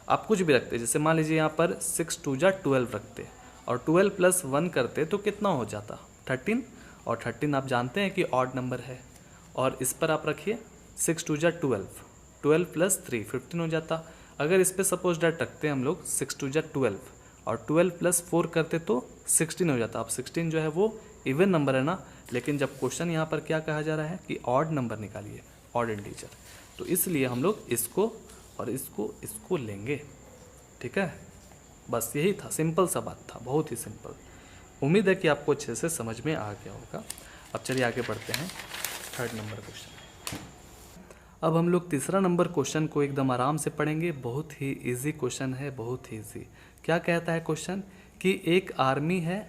आप कुछ भी रखते, जैसे मान लीजिए यहाँ पर 6 2 जा 12 रखते और 12 प्लस 1 करते तो कितना हो जाता, 13, और 13 आप जानते हैं कि ऑड नंबर है। और इस पर आप रखिए 6 2 जा 12, 12 प्लस 3 15 हो जाता। अगर इस पर सपोज डेट रखते हैं हम लोग 6 2 जा 12 और 12 प्लस 4 करते तो 16 हो जाता। अब 16 जो है वो इवन नंबर है ना, लेकिन जब क्वेश्चन यहाँ पर क्या कहा जा रहा है कि ऑड नंबर निकालिए, ऑड इंटीजर, तो इसलिए हम लोग इसको और इसको लेंगे। ठीक है, बस यही था, सिंपल सा बात था, बहुत ही सिंपल। उम्मीद है कि आपको अच्छे से समझ में आ गया होगा। अब चलिए आगे बढ़ते हैं 3rd नंबर क्वेश्चन। अब हम लोग 3रा नंबर क्वेश्चन को एकदम आराम से पढ़ेंगे, बहुत ही इजी क्वेश्चन है, बहुत ही इजी। क्या कहता है क्वेश्चन कि एक आर्मी है,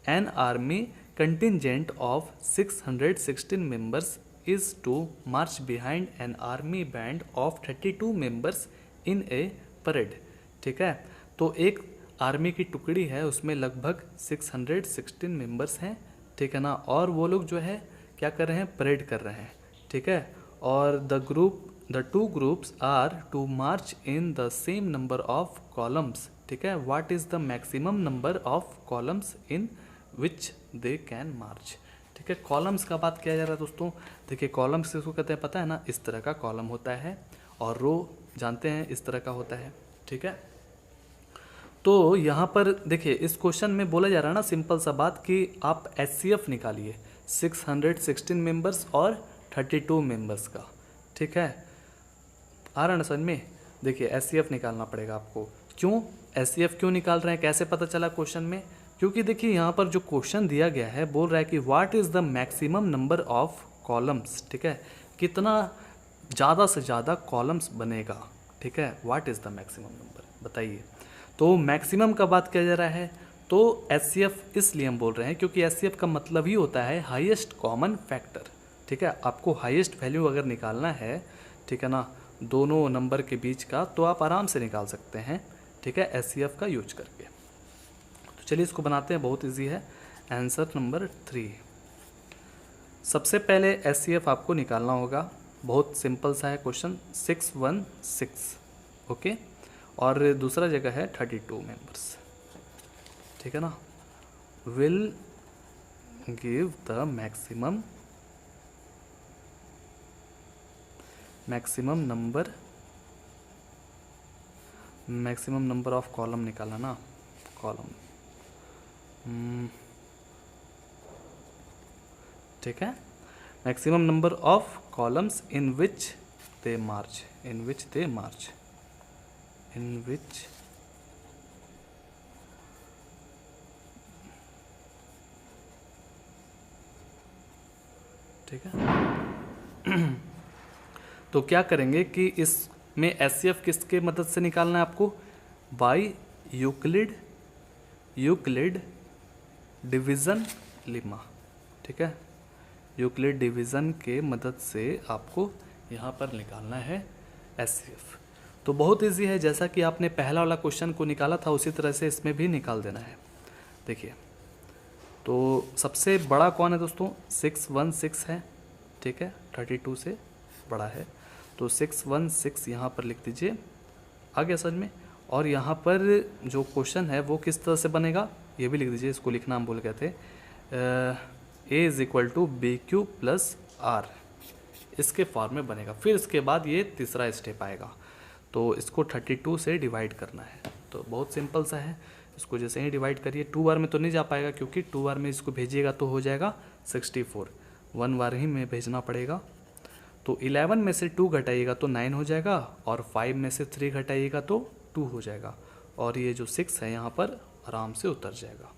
an army contingent of 616 members is to march behind an army band of 32 members in a parade। ठीक है, तो एक आर्मी की टुकड़ी है, उसमें लगभग 616 मेंबर्स हैं। ठीक है ना, और वो लोग जो है क्या कर रहे हैं, परेड कर रहे हैं। ठीक है, और the two groups are to march in the same number of columns. ठीक है, what is the maximum number of columns in which they can march. ठीक है, कॉलम्स का बात किया जा रहा है दोस्तों। देखिए कॉलम्स किसको कहते हैं पता है ना, इस तरह का कॉलम होता है, और रो जानते हैं इस तरह का होता है। ठीक है, तो यहाँ पर देखिए इस क्वेश्चन में बोला जा रहा है ना, सिंपल सा बात कि आप HCF निकालिए 616 मेंबर्स और 32 मेंबर्स का। ठीक है, आ रहा ना समझ में। देखिए HCF निकालना पड़ेगा आपको। क्यों HCF क्यों निकाल रहे हैं, कैसे पता चला क्वेश्चन में, क्योंकि देखिए यहाँ पर जो क्वेश्चन दिया गया है बोल रहा है कि what is the maximum number of columns. ठीक है, कितना ज़्यादा से ज़्यादा कॉलम्स बनेगा। ठीक है, what is the maximum number बताइए। तो मैक्सिमम का बात किया जा रहा है, तो HCF इसलिए हम बोल रहे हैं क्योंकि HCF का मतलब ही होता है हाईएस्ट कॉमन फैक्टर। ठीक है, आपको हाईएस्ट वैल्यू अगर निकालना है, ठीक है ना, दोनों नंबर के बीच का, तो आप आराम से निकाल सकते हैं। ठीक है, HCF का यूज करके। तो चलिए इसको बनाते हैं, बहुत इजी है। आंसर नंबर 3, सबसे पहले HCF आपको निकालना होगा, बहुत सिंपल सा है क्वेश्चन, 616। ओके, और दूसरा जगह है 32 मेंबर्स। ठीक है ना, will give the maximum number of column निकाला ना, कॉलम। ठीक है, maximum number of columns in which they march, ठीक है। तो क्या करेंगे कि इसमें HCF किसके मदद से निकालना है आपको, बाय यूक्लिड डिवीज़न लेमा, ठीक है, यूक्लिड डिवीज़न के मदद से आपको यहाँ पर निकालना है HCF। तो बहुत इजी है, जैसा कि आपने पहला वाला क्वेश्चन को निकाला था उसी तरह से इसमें भी निकाल देना है। देखिए, तो सबसे बड़ा कौन है दोस्तों, 616 है, ठीक है, 32 से बड़ा है, तो 616 यहाँ पर लिख दीजिए, आ गया समझ में। और यहाँ पर जो क्वेश्चन है वो किस तरह से बनेगा ये भी लिख दीजिए, इसको लिखना हम भूल गए थे, A is equal to BQ plus R, इसके फॉर्म में बनेगा। फिर इसके बाद ये तीसरा स्टेप आएगा, तो इसको 32 से डिवाइड करना है। तो बहुत सिंपल सा है, इसको जैसे ही डिवाइड करिए, 2 बार में तो नहीं जा पाएगा क्योंकि 2 बार में इसको भेजिएगा तो हो जाएगा 64, 1 बार ही में भेजना पड़ेगा। तो 11 में से 2 घटाइएगा तो 9 हो जाएगा, और 5 में से 3 घटाइएगा तो 2 हो जाएगा, और ये जो 6 है यहाँ पर आराम से उतर जाएगा,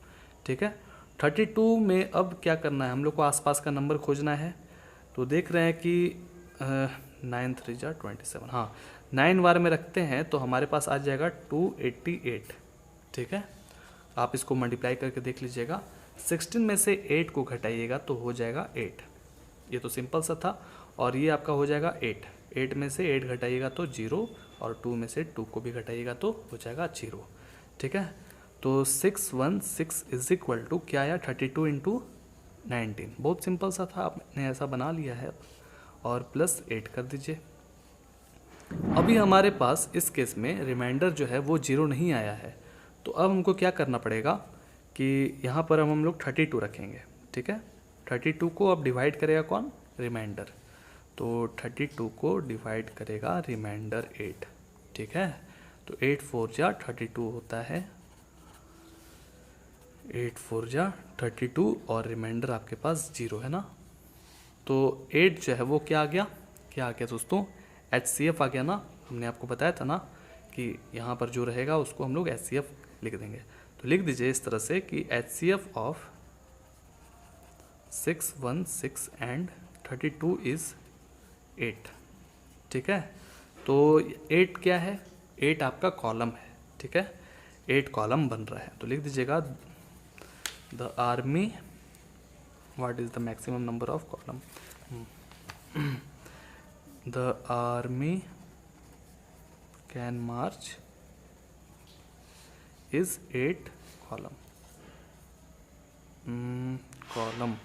ठीक है। 32 में अब क्या करना है, हम लोग को आसपास का नंबर खोजना है। तो देख रहे हैं कि 9 3 जा 27, हाँ 9 बार में रखते हैं तो हमारे पास आ जाएगा 288, ठीक है। आप इसको मल्टीप्लाई करके देख लीजिएगा, 16 में से 8 को घटाइएगा तो हो जाएगा 8, ये तो सिंपल सा था। और ये आपका हो जाएगा 8 में से 8 घटाइएगा तो 0, और 2 में से 2 को भी घटाइएगा तो हो जाएगा 0, ठीक है। तो 616 इज इक्वल टू क्या आया, 32 इंटू 19, बहुत सिंपल सा था, आपने ऐसा बना लिया है, और प्लस 8 कर दीजिए। अभी हमारे पास इस केस में रिमाइंडर जो है वो 0 नहीं आया है, तो अब हमको क्या करना पड़ेगा कि यहाँ पर हम लोग 32 रखेंगे, ठीक है। 32 को अब डिवाइड करेगा कौन, रिमाइंडर, तो 32 को डिवाइड करेगा रिमाइंडर 8, ठीक है। तो 8 4 जा 32 होता है, 8 4 जा 32, और रिमाइंडर आपके पास 0 है ना। तो 8 जो है वो क्या आ गया दोस्तों, HCF आ गया ना। हमने आपको बताया था ना कि यहाँ पर जो रहेगा उसको हम लोग HCF लिख देंगे। तो लिख दीजिए इस तरह से कि HCF ऑफ 616 एंड 32 इज़ 8, ठीक है। तो 8 क्या है, 8 आपका कॉलम है, ठीक है, 8 कॉलम बन रहा है। तो लिख दीजिएगा the army, what is the maximum number of column, the army can March is 8 column, column.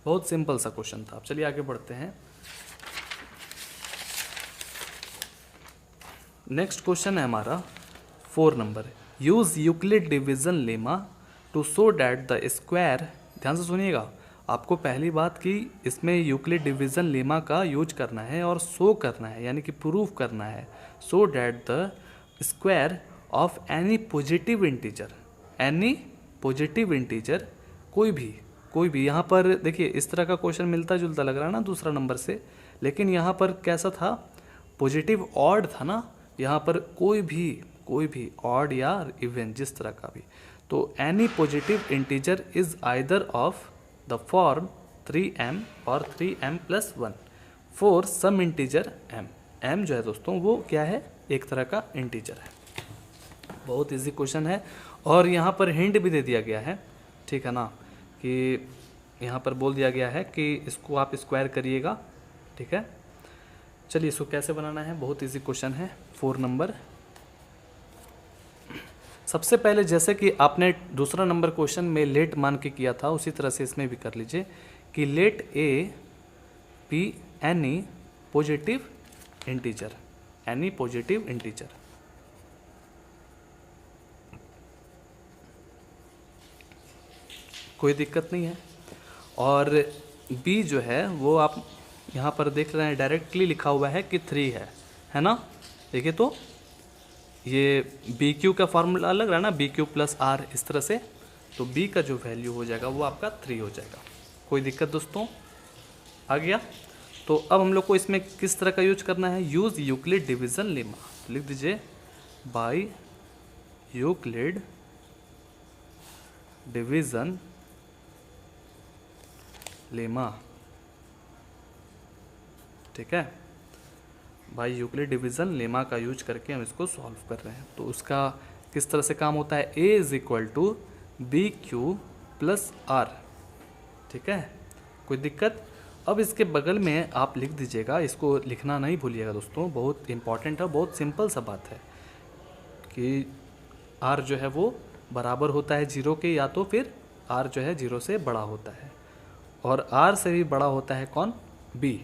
बहुत सिंपल सा क्वेश्चन था। अब चलिए आगे बढ़ते हैं। नेक्स्ट क्वेश्चन है हमारा 4 number, use Euclid division lemma to show that the square, ध्यान से सुनिएगा, आपको पहली बात कि इसमें यूक्लिड डिवीजन लेमा का यूज करना है और शो करना है, यानी कि प्रूव करना है, so that the square of any positive integer, any positive integer, कोई भी। यहाँ पर देखिए इस तरह का क्वेश्चन मिलता जुलता लग रहा है ना दूसरा नंबर से, लेकिन यहाँ पर कैसा था, पॉजिटिव ऑड था ना, यहाँ पर कोई भी ऑड या इवन जिस तरह का भी। तो any positive integer is either of the form 3m और 3m + 1 for some integer m जो है दोस्तों वो क्या है, एक तरह का इंटीजर है। बहुत इजी क्वेश्चन है, और यहाँ पर हिंट भी दे दिया गया है, ठीक है ना, कि यहाँ पर बोल दिया गया है कि इसको आप स्क्वायर करिएगा, ठीक है। चलिए इसको कैसे बनाना है, बहुत इजी क्वेश्चन है। 4 नंबर, सबसे पहले जैसे कि आपने दूसरा नंबर क्वेश्चन में लेट मान के किया था उसी तरह से इसमें भी कर लीजिए कि let a be any positive integer, any positive integer. कोई दिक्कत नहीं है। और b जो है वो आप यहाँ पर देख रहे हैं डायरेक्टली लिखा हुआ है कि 3 है ना। देखिए तो ये BQ का फार्मूला अलग रहा ना, BQ + R, इस तरह से, तो b का जो वैल्यू हो जाएगा वो आपका 3 हो जाएगा। कोई दिक्कत दोस्तों, आ गया। तो अब हम लोग को इसमें किस तरह का यूज करना है, यूज यूक्लिड डिवीजन लेमा। लिख दीजिए बाय यूक्लिड डिवीज़न लेमा। ठीक है भाई, यूक्लिड डिवीज़न लेमा का यूज करके हम इसको सॉल्व कर रहे हैं। तो उसका किस तरह से काम होता है, A is equal to B Q plus R. ठीक है, कोई दिक्कत? अब इसके बगल में आप लिख दीजिएगा, इसको लिखना नहीं भूलिएगा दोस्तों, बहुत इंपॉर्टेंट है, बहुत सिंपल सा बात है कि आर जो है वो बराबर होता है 0 के, या तो फिर आर जो है 0 से बड़ा होता है, और आर से भी बड़ा होता है कौन, बी।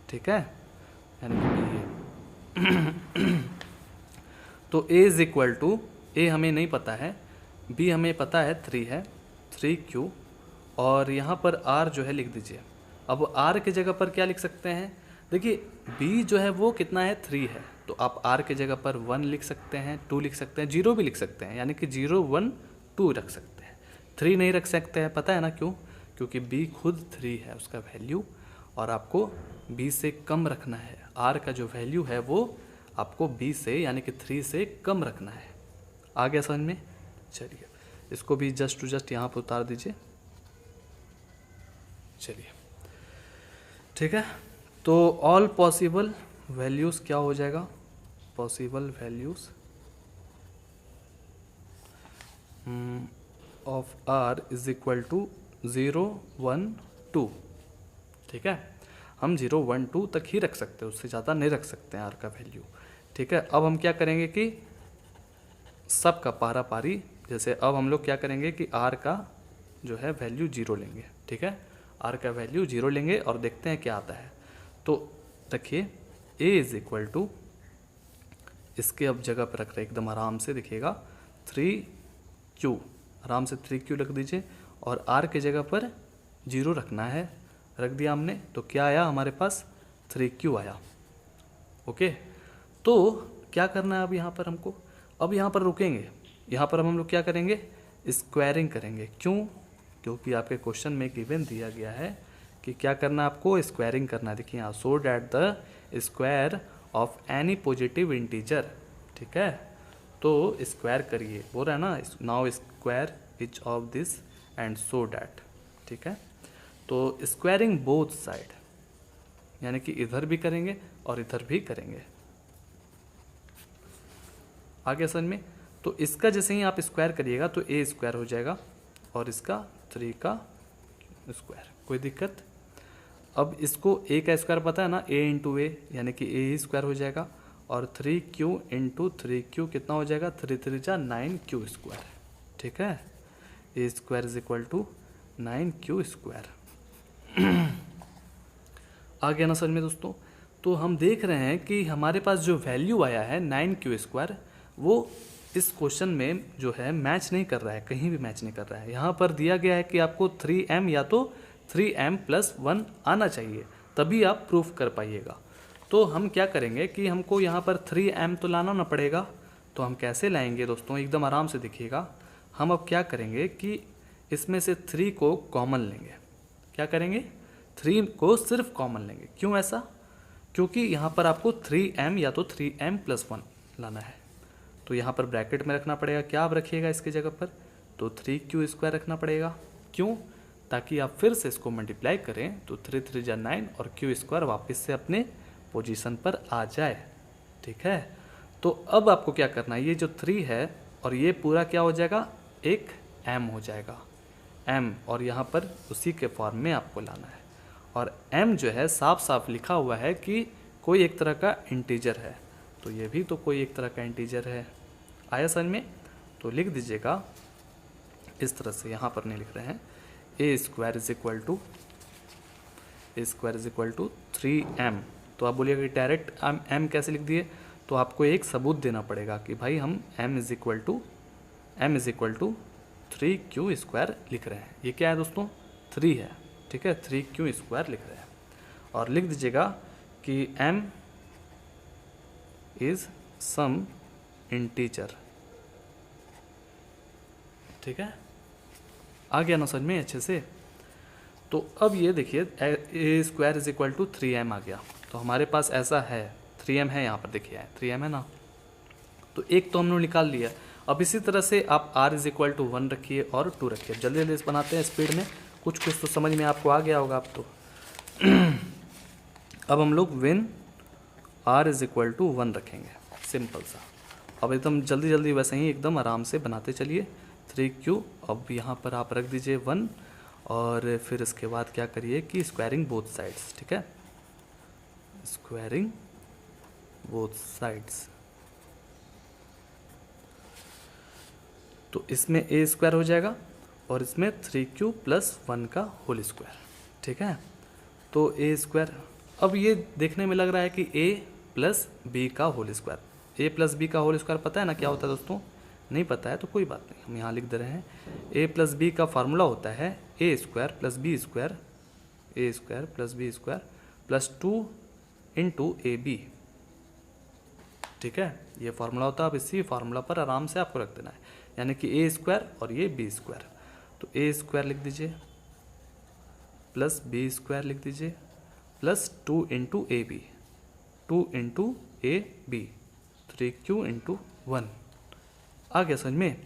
ठीक है, यानी कि बी है। तो ए इज इक्वल टू, ए हमें नहीं पता है, बी हमें पता है 3 है, 3Q, और यहाँ पर आर जो है लिख दीजिए। अब आर के जगह पर क्या लिख सकते हैं, देखिए बी जो है वो कितना है, 3 है, तो आप आर के जगह पर 1 लिख सकते हैं, 2 लिख सकते हैं, 0 भी लिख सकते हैं, यानी कि 0 1 2 रख सकते हैं। 3 नहीं रख सकते हैं, पता है ना क्यों? क्योंकि बी खुद 3 है उसका वैल्यू, और आपको बी से कम रखना है। आर का जो वैल्यू है वो आपको बी से यानी कि 3 से कम रखना है। आ गया समझ में? चलिए इसको भी जस्ट टू जस्ट यहाँ पर उतार दीजिए। चलिए ठीक है, तो ऑल पॉसिबल वैल्यूज़ क्या हो जाएगा, possible values of r is equal to 0 1 2। ठीक है, हम 0 1 2 तक ही रख सकते हैं, उससे ज़्यादा नहीं रख सकते हैं आर का वैल्यू। ठीक है, अब हम क्या करेंगे कि सब का पारा पारी, जैसे अब हम लोग क्या करेंगे कि आर का जो है वैल्यू 0 लेंगे। ठीक है, आर का वैल्यू 0 लेंगे और देखते हैं क्या आता है। तो देखिए ए इज इक्वल टू, इसके अब जगह पर रख रहे एकदम आराम से, देखिएगा 3Q, आराम से 3Q रख दीजिए, और आर के जगह पर 0 रखना है, रख दिया हमने। तो क्या आया हमारे पास, 3Q आया। ओके, तो क्या करना है अब यहाँ पर हमको, अब यहाँ पर रुकेंगे, यहाँ पर हम लोग क्या करेंगे, स्क्वायरिंग करेंगे। क्यों? क्योंकि आपके क्वेश्चन में गिवन दिया गया है कि क्या करना है आपको, स्क्वायरिंग करना है। देखिए यहाँ, so that the square of any positive integer. ठीक है, तो स्क्वायर करिए, बोल रहा है ना, now square each of this and so that. ठीक है, तो स्क्वायरिंग बोथ साइड, यानी कि इधर भी करेंगे और इधर भी करेंगे। आगे समझ में? तो इसका जैसे ही आप स्क्वायर करिएगा तो ए स्क्वायर हो जाएगा, और इसका 3 का स्क्वायर। कोई दिक्कत? अब इसको ए का स्क्वायर पता है ना, ए इंटू ए, यानी कि ए ही स्क्वायर हो जाएगा, और 3Q इंटू 3Q कितना हो जाएगा, 3 3 जा 9Q स्क्वायर। ठीक है, A square is equal to 9Q square. आ गया ना समझ में दोस्तों? तो हम देख रहे हैं कि हमारे पास जो वैल्यू आया है 9Q स्क्वायर, वो इस क्वेश्चन में जो है मैच नहीं कर रहा है, कहीं भी मैच नहीं कर रहा है। यहाँ पर दिया गया है कि आपको 3m या तो 3m + 1 आना चाहिए, तभी आप प्रूफ कर पाइएगा। तो हम क्या करेंगे कि हमको यहाँ पर 3m तो लाना ना पड़ेगा, तो हम कैसे लाएंगे दोस्तों, एकदम आराम से देखिएगा। हम अब क्या करेंगे कि इसमें से 3 को कॉमन लेंगे। क्या करेंगे, 3 को सिर्फ कॉमन लेंगे। क्यों ऐसा? क्योंकि यहाँ पर आपको 3m या तो 3m + 1 लाना है, तो यहाँ पर ब्रैकेट में रखना पड़ेगा। क्या आप रखिएगा इसके जगह पर, तो 3Q स्क्वायर रखना पड़ेगा। क्यों? ताकि आप फिर से इसको मल्टीप्लाई करें तो 3 3 जा 9 और Q स्क्वायर वापस से अपने पोजीशन पर आ जाए। ठीक है, तो अब आपको क्या करना है, ये जो 3 है और ये पूरा क्या हो जाएगा, एक m हो जाएगा, m, और यहाँ पर उसी के फॉर्म में आपको लाना है। और m जो है साफ साफ लिखा हुआ है कि कोई एक तरह का इंटीजर है, तो ये भी तो कोई एक तरह का इंटीजर है। आया समझ में? तो लिख दीजिएगा इस तरह से, यहाँ पर नहीं लिख रहे हैं, A square is equal to 3m। तो आप बोलिएगा कि डायरेक्ट m कैसे लिख दिए, तो आपको एक सबूत देना पड़ेगा कि भाई हम m is equal to 3Q square लिख रहे हैं। ये क्या है दोस्तों, 3 है। ठीक है, 3Q स्क्वायर लिख रहे हैं, और लिख दीजिएगा कि m इज सम इंटीजर। ठीक है, आ गया ना समझ में अच्छे से? तो अब ये देखिए, A square is equal to 3m आ गया। तो हमारे पास ऐसा है, 3m है यहाँ पर, देखिए 3m है ना, तो एक तो हम लोग निकाल लिया। अब इसी तरह से आप r इज इक्वल टू 1 रखिए और 2 रखिए। जल्दी जल्दी बनाते हैं स्पीड में, कुछ कुछ तो समझ में आपको आ गया होगा अब तो। अब हम लोग when r is equal to 1 रखेंगे, सिंपल सा। अब एकदम जल्दी जल्दी वैसे ही एकदम आराम से बनाते चलिए। 3q, अब यहाँ पर आप रख दीजिए 1 और फिर इसके बाद क्या करिए कि स्क्वायरिंग बोथ साइड्स, ठीक है, स्क्वायरिंग बोथ साइड्स। तो इसमें a स्क्वायर हो जाएगा और इसमें 3q प्लस 1 का होल स्क्वायर, ठीक है। तो a स्क्वायर, अब ये देखने में लग रहा है कि a प्लस बी का whole square. a plus b का होल स्क्वायर पता है ना क्या होता है दोस्तों? नहीं पता है तो कोई बात नहीं, हम यहाँ लिख दे रहे हैं। a प्लस बी का फार्मूला होता है a square plus b square, a square plus b square plus 2 into a b, ठीक है। ये फार्मूला होता है। अब इसी फार्मूला पर आराम से आपको रख देना है, यानी कि a स्क्वायर और ये b स्क्वायर। तो a स्क्वायर लिख दीजिए प्लस b स्क्वायर लिख दीजिए plus 2 into a b, 2 into a b, 3q into 1। आ गया समझ में?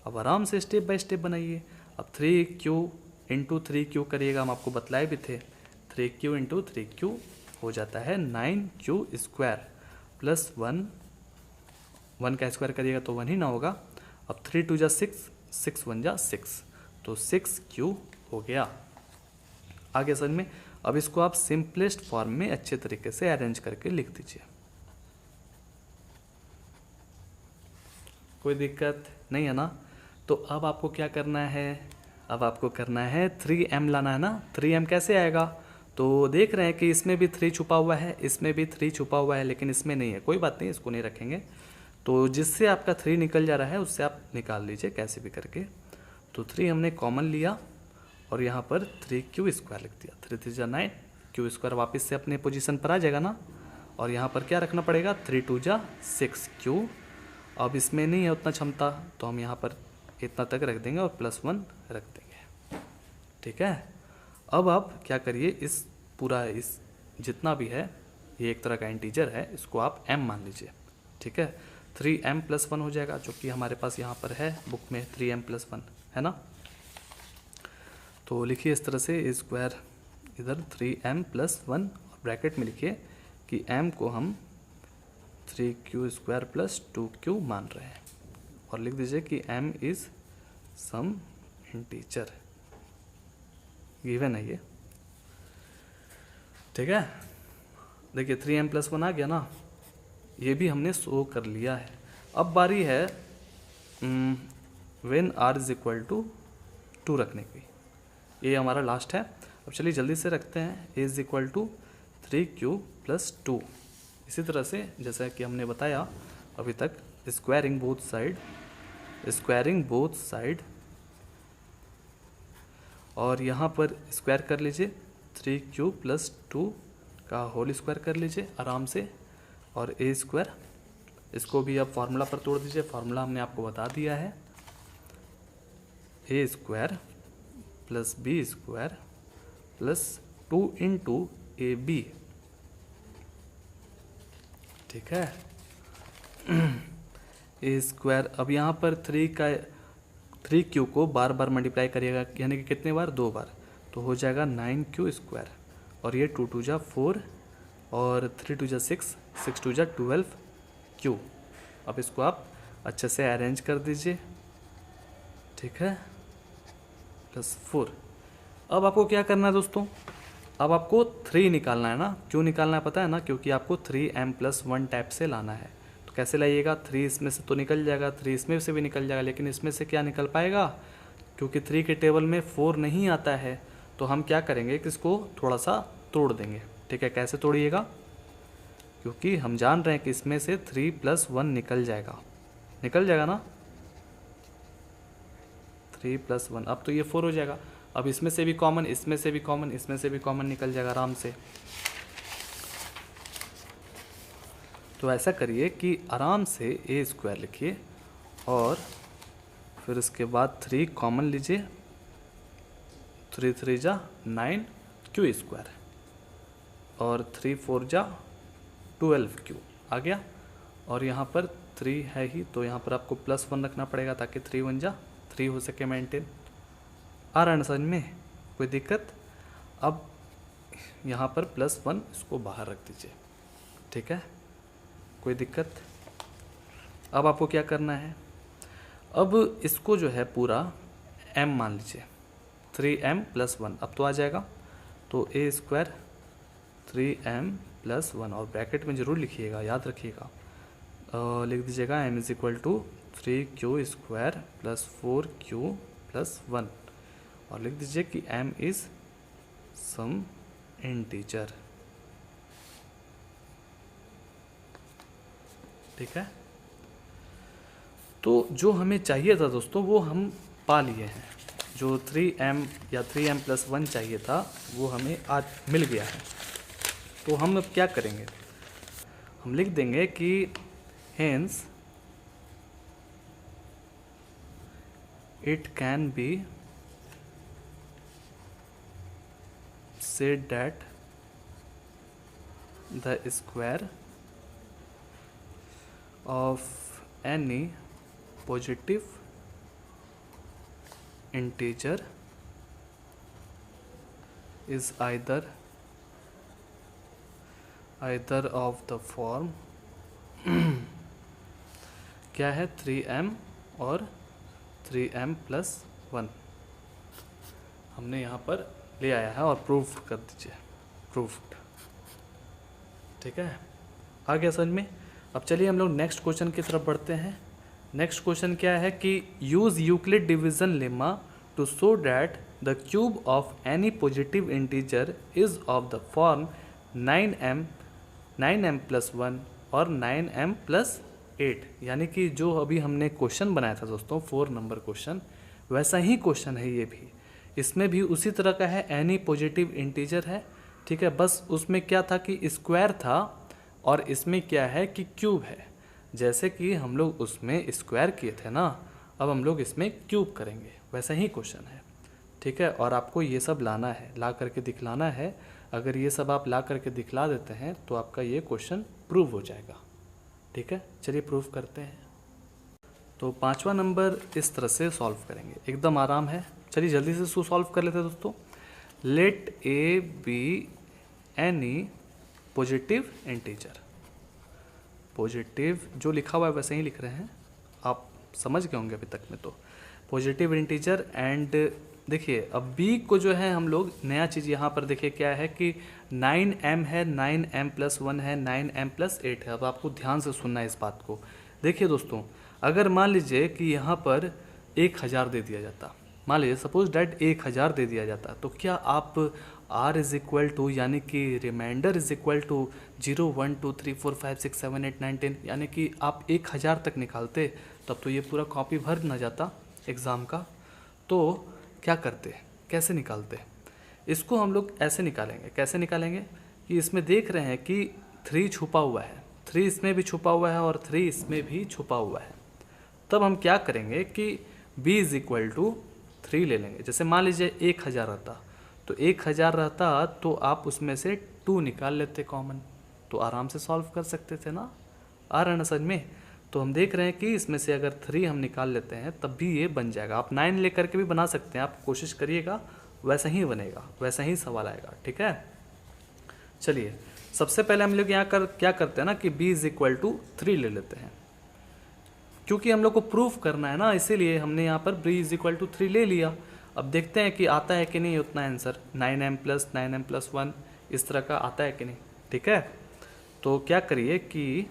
अब आराम से स्टेप बाय स्टेप बनाइए। अब 3q इंटू 3q करिएगा, हम आपको बतलाए भी थे। 3q इंटू 3q हो जाता है 9q स्क्वायर प्लस 1, 1 का स्क्वायर करिएगा तो 1 ही ना होगा। अब 3 2 जा 6, 6 1 जा 6, तो 6q हो गया। आगे समझ में? अब इसको आप सिंपलेस्ट फॉर्म में अच्छे तरीके से अरेंज करके लिख दीजिए, कोई दिक्कत नहीं है ना। तो अब आपको क्या करना है? अब आपको करना है 3m लाना है ना। 3m कैसे आएगा? तो देख रहे हैं कि इसमें भी 3 छुपा हुआ है, इसमें भी 3 छुपा हुआ है, लेकिन इसमें नहीं है। कोई बात नहीं, इसको नहीं रखेंगे। तो जिससे आपका 3 निकल जा रहा है उससे आप निकाल लीजिए कैसे भी करके। तो 3 हमने कॉमन लिया और यहाँ पर 3q स्क्वायर लिख दिया। 3 3 जा 9, q स्क्वायर वापस से अपने पोजीशन पर आ जाएगा ना। और यहाँ पर क्या रखना पड़ेगा? 3 2 जा 6q। अब इसमें नहीं है उतना क्षमता, तो हम यहाँ पर इतना तक रख देंगे और प्लस 1 रख देंगे, ठीक है। अब आप क्या करिए, इस पूरा इस जितना भी है ये एक तरह का इंटीजर है, इसको आप m मान लीजिए, ठीक है। 3m प्लस 1 हो जाएगा, जो कि हमारे पास यहाँ पर है बुक में 3m प्लस 1 है ना। तो लिखिए इस तरह से, स्क्वायर इधर 3m प्लस 1 और ब्रैकेट में लिखिए कि m को हम 3q स्क्वायर प्लस 2q मान रहे हैं, और लिख दीजिए कि m is some integer given है ये, ठीक है। देखिए 3m प्लस 1 आ गया ना, ये भी हमने शो कर लिया है। अब बारी है when r is equal to 2 रखने की। ये हमारा लास्ट है। अब चलिए जल्दी से रखते हैं a is equal to 3q plus 2। इसी तरह से जैसा कि हमने बताया अभी तक, squaring both side, squaring both side, और यहाँ पर स्क्वायर कर लीजिए 3q प्लस 2 का होल स्क्वायर कर लीजिए आराम से, और a स्क्वायर, इसको भी अब फार्मूला पर तोड़ दीजिए। फार्मूला हमने आपको बता दिया है, a square plus b square plus 2 into a b, ठीक है। a स्क्वायर, अब यहाँ पर 3q को बार बार मल्टीप्लाई करिएगा, यानी कि कितने बार? 2 बार, तो हो जाएगा 9q स्क्वायर, और ये 2 2 जा 4 और 3 2 जा 6, 6 2 जा 12q। अब इसको आप अच्छे से अरेंज कर दीजिए, ठीक है, प्लस 4। अब आपको क्या करना है दोस्तों? अब आपको 3 निकालना है ना। क्यों निकालना है पता है ना? क्योंकि आपको 3m प्लस 1 टाइप से लाना है। तो कैसे लाइएगा? 3 इसमें से तो निकल जाएगा, 3 इसमें से भी निकल जाएगा, लेकिन इसमें से क्या निकल पाएगा? क्योंकि 3 के टेबल में 4 नहीं आता है, तो हम क्या करेंगे कि इसको थोड़ा सा तोड़ देंगे, ठीक है। कैसे तोड़िएगा? क्योंकि हम जान रहे हैं कि इसमें से 3 प्लस 1 निकल जाएगा, निकल जाएगा ना, 3 प्लस 1। अब तो ये 4 हो जाएगा। अब इसमें से भी कॉमन, इसमें से भी कॉमन, इसमें से भी कॉमन निकल जाएगा आराम से। तो ऐसा करिए कि आराम से a स्क्वायर लिखिए और फिर उसके बाद 3 कॉमन लीजिए, 3 3 जा 9q स्क्वायर और 3 4 जा 12q आ गया। और यहाँ पर 3 है ही, तो यहाँ पर आपको +1 रखना पड़ेगा ताकि 3 1 जा 3 हो सके मेंटेन। आ रहा है ना समझ में, कोई दिक्कत? अब यहाँ पर +1 इसको बाहर रख दीजिए, ठीक है, कोई दिक्कत? अब आपको क्या करना है, अब इसको जो है पूरा m मान लीजिए, 3m + 1 अब तो आ जाएगा, तो a² 3m + 1 और ब्रैकेट में ज़रूर लिखिएगा, याद रखिएगा, लिख दीजिएगा m = 3q² + 4q + 1 और लिख दीजिए कि m इज़ सम इंटीजर, ठीक है। तो जो हमें चाहिए था दोस्तों वो हम पा लिए हैं, जो 3m या 3m + 1 चाहिए था वो हमें आज मिल गया है। तो हम अब क्या करेंगे, हम लिख देंगे कि hence it can be said that the square of any positive integer is either of the form क्या है 3m और 3m + 1 हमने यहाँ पर ले आया है और प्रूफ कर दीजिए, प्रूफ्ड, ठीक है, आ गया समझ में। अब चलिए हम लोग नेक्स्ट क्वेश्चन की तरफ बढ़ते हैं। नेक्स्ट क्वेश्चन क्या है कि use Euclid division lemma to show that the cube of any positive integer is of the form 9m + 1 और 9m + 8, यानी कि जो अभी हमने क्वेश्चन बनाया था दोस्तों 4 नंबर क्वेश्चन, वैसा ही क्वेश्चन है ये भी, इसमें भी उसी तरह का है, एनी पॉजिटिव इंटीजर है, ठीक है, बस उसमें क्या था कि स्क्वायर था और इसमें क्या है कि क्यूब है। जैसे कि हम लोग उसमें स्क्वायर किए थे ना, अब हम लोग इसमें क्यूब करेंगे, वैसा ही क्वेश्चन है, ठीक है। और आपको ये सब लाना है, ला करके दिखलाना है, अगर ये सब आप ला करके दिखला देते हैं तो आपका ये क्वेश्चन प्रूव हो जाएगा, ठीक है। चलिए प्रूफ करते हैं। तो 5वां नंबर इस तरह से सॉल्व करेंगे, एकदम आराम है, चलिए जल्दी से इसको सॉल्व कर लेते हैं दोस्तों। Let a be any positive integer, positive जो लिखा हुआ है वैसे ही लिख रहे हैं, आप समझ गए होंगे अभी तक में, तो पॉजिटिव इंटीजर एंड देखिए अब b को जो है हम लोग नया चीज़ यहाँ पर देखिए क्या है कि 9m है, 9m + 1 है, 9m + 8 है। अब आपको ध्यान से सुनना है इस बात को। देखिए दोस्तों, अगर मान लीजिए कि यहाँ पर 1000 दे दिया जाता, मान लीजिए सपोज डैट 1000 दे दिया जाता, तो क्या आप r = यानी कि रिमाइंडर = 0 1 2 3 4 5 6 7 8 9 10 यानी कि आप 1000 तक निकालते, तब तो ये पूरा कॉपी भर ना जाता एग्ज़ाम का। तो क्या करते, कैसे निकालते, इसको हम लोग ऐसे निकालेंगे, कैसे निकालेंगे कि इसमें देख रहे हैं कि 3 छुपा हुआ है, 3 इसमें भी छुपा हुआ है और 3 इसमें भी छुपा हुआ है। तब हम क्या करेंगे कि b = 3 ले लेंगे। जैसे मान लीजिए 1000 रहता, तो 1000 रहता तो आप उसमें से 2 निकाल लेते कॉमन, तो आराम से सॉल्व कर सकते थे ना, आ रहा है ना समझ में। तो हम देख रहे हैं कि इसमें से अगर 3 हम निकाल लेते हैं तब भी ये बन जाएगा। आप 9 लेकर के भी बना सकते हैं, आप कोशिश करिएगा, वैसा ही बनेगा, वैसा ही सवाल आएगा, ठीक है। चलिए सबसे पहले हम लोग यहाँ क्या करते हैं ना कि b = 3 ले लेते हैं, क्योंकि हम लोग को प्रूफ करना है ना, इसीलिए हमने यहाँ पर b = 3 ले लिया। अब देखते हैं कि आता है कि नहीं उतना आंसर, 9m + 9m + 1 इस तरह का आता है कि नहीं, ठीक है। तो क्या करिए कि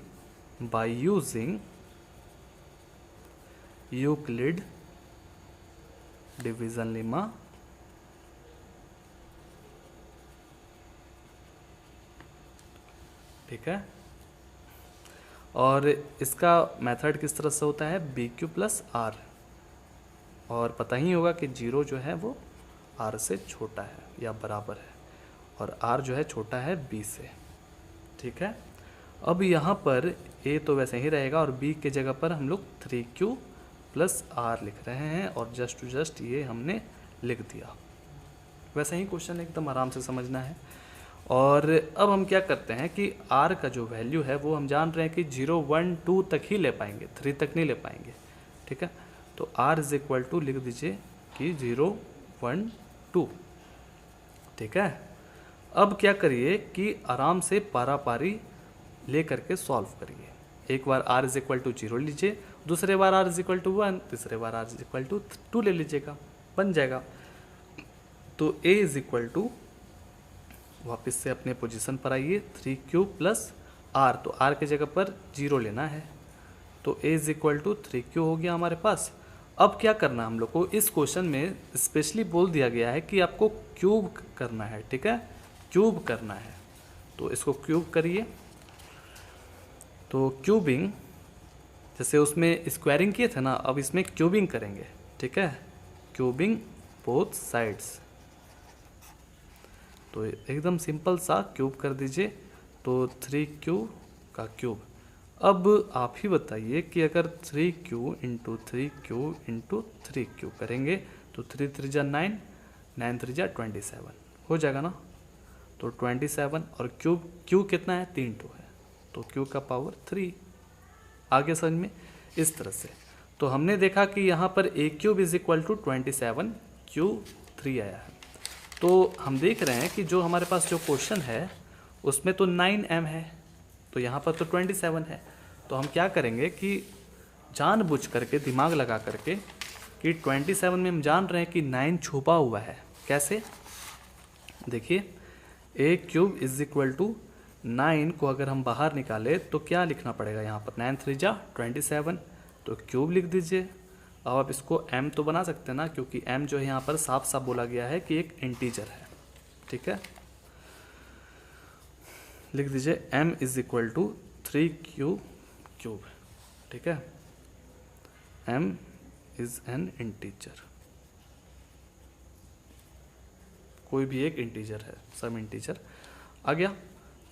by using Euclid division lemma ठीक है, और इसका मेथड किस तरह से होता है, BQ + R, और पता ही होगा कि 0 जो है वो R से छोटा है या बराबर है, और R जो है छोटा है B से, ठीक है। अब यहाँ पर A तो वैसे ही रहेगा और B के जगह पर हम लोग 3Q + R लिख रहे हैं, और जस्ट टू जस्ट ये हमने लिख दिया। वैसे ही क्वेश्चन एकदम आराम से समझना है। और अब हम क्या करते हैं कि r का जो वैल्यू है वो हम जान रहे हैं कि 0, 1, 2 तक ही ले पाएंगे, 3 तक नहीं ले पाएंगे, ठीक है। तो r इज इक्वल टू लिख दीजिए कि 0, 1, 2, ठीक है। अब क्या करिए कि आराम से पारा पारी ले करके सॉल्व करिए। एक बार r इज इक्वल टू 0 लीजिए, दूसरे बार r इज इक्वल टू 1, तीसरे बार r इज इक्वल टू 2 ले लीजिएगा, बन जाएगा। तो a इज इक्वल टू, वापस से अपने पोजीशन पर आइए, 3q प्लस r, तो r की जगह पर 0 लेना है, तो a is equal to 3q हो गया हमारे पास। अब क्या करना है हम लोग को, इस क्वेश्चन में स्पेशली बोल दिया गया है कि आपको क्यूब करना है, ठीक है, क्यूब करना है। तो इसको क्यूब करिए। तो क्यूबिंग, जैसे उसमें स्क्वायरिंग किए थे ना, अब इसमें क्यूबिंग करेंगे, ठीक है, क्यूबिंग बोथ साइड्स। तो एकदम सिंपल सा क्यूब कर दीजिए, तो 3q का क्यूब। अब आप ही बताइए कि अगर 3q into 3q into 3q करेंगे तो 3 3 जा 9, 9 3 जा 27 हो जाएगा ना। तो 27 और क्यूब, क्यू कितना है, 3 है, तो क्यू का पावर 3। आगे समझ में इस तरह से। तो हमने देखा कि यहाँ पर a cube is equal to 27 Q3 आया है। तो हम देख रहे हैं कि जो हमारे पास जो क्वेश्चन है उसमें तो 9m है, तो यहाँ पर तो 27 है। तो हम क्या करेंगे कि जानबूझ करके, दिमाग लगा करके, कि 27 में हम जान रहे हैं कि 9 छुपा हुआ है। कैसे, देखिए, a cube is equal to 9 को अगर हम बाहर निकाले तो क्या लिखना पड़ेगा यहाँ पर, 9 3 जा 27, तो क्यूब लिख दीजिए। अब आप इसको m तो बना सकते हैं ना, क्योंकि m जो है यहाँ पर साफ साफ बोला गया है कि एक इंटीजर है, ठीक है। लिख दीजिए m is equal to 3q cube, ठीक है, m इज एन इंटीजर, कोई भी एक इंटीजर है, सम इंटीजर आ गया।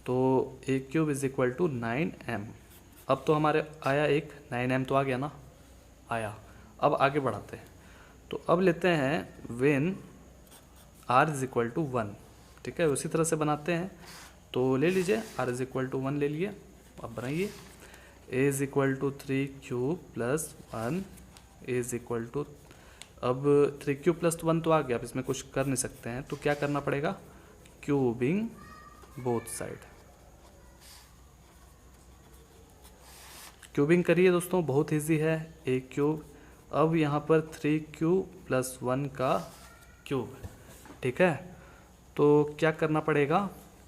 तो a cube is equal to 9m। अब तो हमारे आया एक 9m तो आ गया ना, आया। अब आगे बढ़ाते हैं, तो अब लेते हैं when r is equal to 1, ठीक है, उसी तरह से बनाते हैं। तो ले लीजिए r इज इक्वल टू 1 ले लिए, अब बनाइए a is equal to 3q plus 1, a is equal to, अब 3q प्लस 1 तो आ गया, अब इसमें कुछ कर नहीं सकते हैं, तो क्या करना पड़ेगा, क्यूबिंग बोथ साइड। क्यूबिंग करिए दोस्तों, बहुत इजी है, a क्यूब। अब यहाँ पर 3q प्लस 1 का क्यूब, ठीक है। तो क्या करना पड़ेगा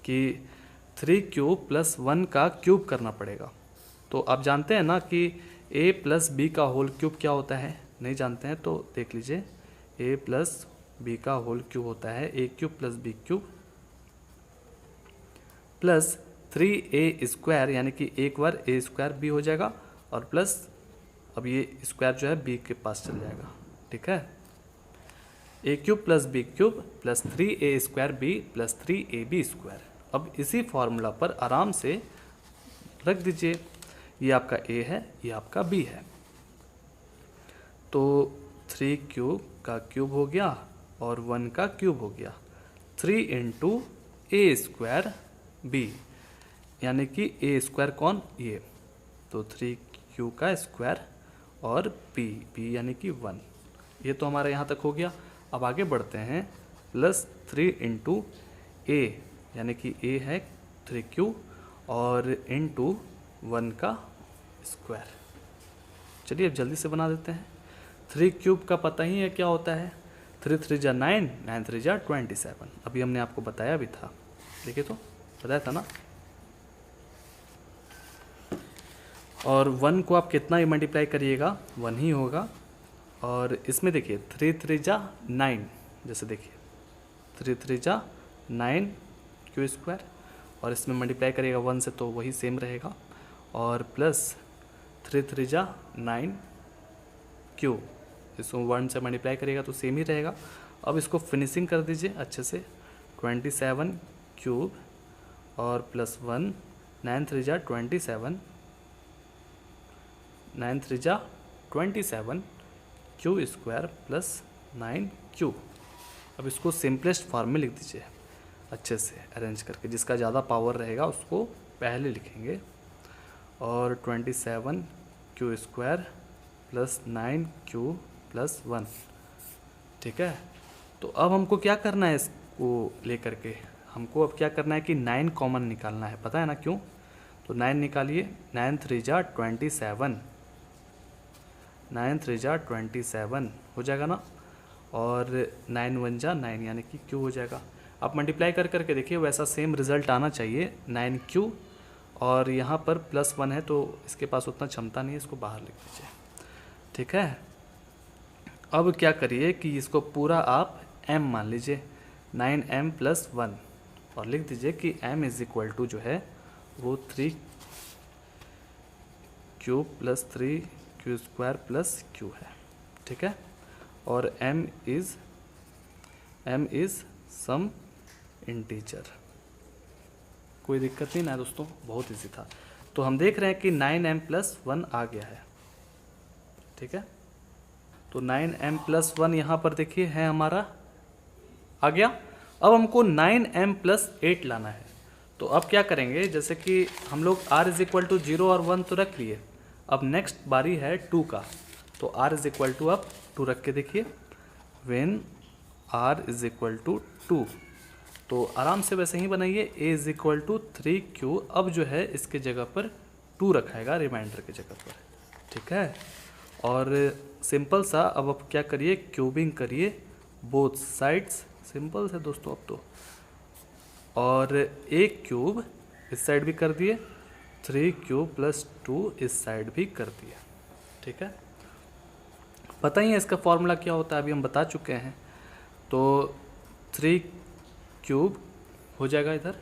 कि 3q प्लस 1 का क्यूब करना पड़ेगा। तो आप जानते हैं ना कि a प्लस बी का होल क्यूब क्या होता है, नहीं जानते हैं तो देख लीजिए, a प्लस बी का होल क्यूब होता है a cube plus b cube plus 3a square, यानी कि एक बार a स्क्वायर b हो जाएगा, और प्लस अब ये स्क्वायर जो है b के पास चल जाएगा, ठीक है। a cube plus b cube plus 3a square b plus 3ab square. अब इसी फॉर्मूला पर आराम से रख दीजिए, ये आपका a है, ये आपका b है। तो 3q का क्यूब हो गया और 1 का क्यूब हो गया, 3 इंटू ए स्क्वायर b, यानी कि a स्क्वायर कौन, ये, तो 3q का स्क्वायर और b यानी कि 1। ये तो हमारा यहाँ तक हो गया। अब आगे बढ़ते हैं, प्लस 3 इंटू ए, यानी कि a है 3q और इंटू 1 का स्क्वायर। चलिए अब जल्दी से बना देते हैं। 3 क्यूब का पता ही है क्या होता है, 3 3 जा 9, 9 3 जा 27। अभी हमने आपको बताया भी था, देखिए तो बताया था ना। और 1 को आप कितना ही मल्टीप्लाई करिएगा 1 ही होगा। और इसमें देखिए 3 3 जा 9, जैसे देखिए 3 3 जा 9 क्यू स्क्वायर, और इसमें मल्टीप्लाई करिएगा 1 से तो वही सेम रहेगा, और प्लस 3 3 जा 9 क्यू, इसको 1 से मल्टीप्लाई करिएगा तो सेम ही रहेगा। अब इसको फिनिशिंग कर दीजिए अच्छे से, 27 क्यूब और प्लस 1, 9 3 जा 27, 9 3 जा 27 क्यू स्क्वायर प्लस 9 क्यू। अब इसको सिंपलेस्ट फॉर्म में लिख दीजिए, अच्छे से अरेंज करके, जिसका ज़्यादा पावर रहेगा उसको पहले लिखेंगे। और 27 क्यू स्क्वायर प्लस 9 प्लस 1, ठीक है। तो अब हमको क्या करना है, इसको लेकर के हमको अब क्या करना है कि 9 कॉमन निकालना है, पता है ना क्यों? तो 9 निकालिए, 9 3 जा 27, 9 3 जा 27 हो जाएगा ना, और 9 1 जा 9 यानी कि क्यू हो जाएगा। आप मल्टीप्लाई कर करके देखिए, वैसा सेम रिजल्ट आना चाहिए 9Q, और यहाँ पर +1 है तो इसके पास उतना क्षमता नहीं है, इसको बाहर लिख दीजिए, ठीक है। अब क्या करिए कि इसको पूरा आप m मान लीजिए, 9m + 1, और लिख दीजिए कि m = जो है वो 3Q + 3Q² + Q है, ठीक है। और m इज़ सम इंटीजर। कोई दिक्कत नहीं ना दोस्तों, बहुत इजी था। तो हम देख रहे हैं कि 9m + 1 आ गया है, ठीक है। तो 9m + 1 यहाँ पर देखिए है हमारा, आ गया। अब हमको 9m + 8 लाना है। तो अब क्या करेंगे, जैसे कि हम लोग r = 0 और 1 तो रख लिए, अब नेक्स्ट बारी है 2 का। तो r = अब 2 रख के देखिए, व्हेन r = 2, तो आराम से वैसे ही बनाइए, a = 3Q। अब जो है इसके जगह पर 2 रखाएगा रिमाइंडर की जगह पर, ठीक है। और सिंपल सा अब आप क्या करिए, क्यूबिंग करिए बोथ साइड्स, सिंपल से दोस्तों अब तो। और एक क्यूब इस साइड भी कर दिए, 3Q + 2 इस साइड भी कर दिए, ठीक है। पता ही है इसका फॉर्मूला क्या होता है, अभी हम बता चुके हैं। तो 3 हो जाएगा इधर,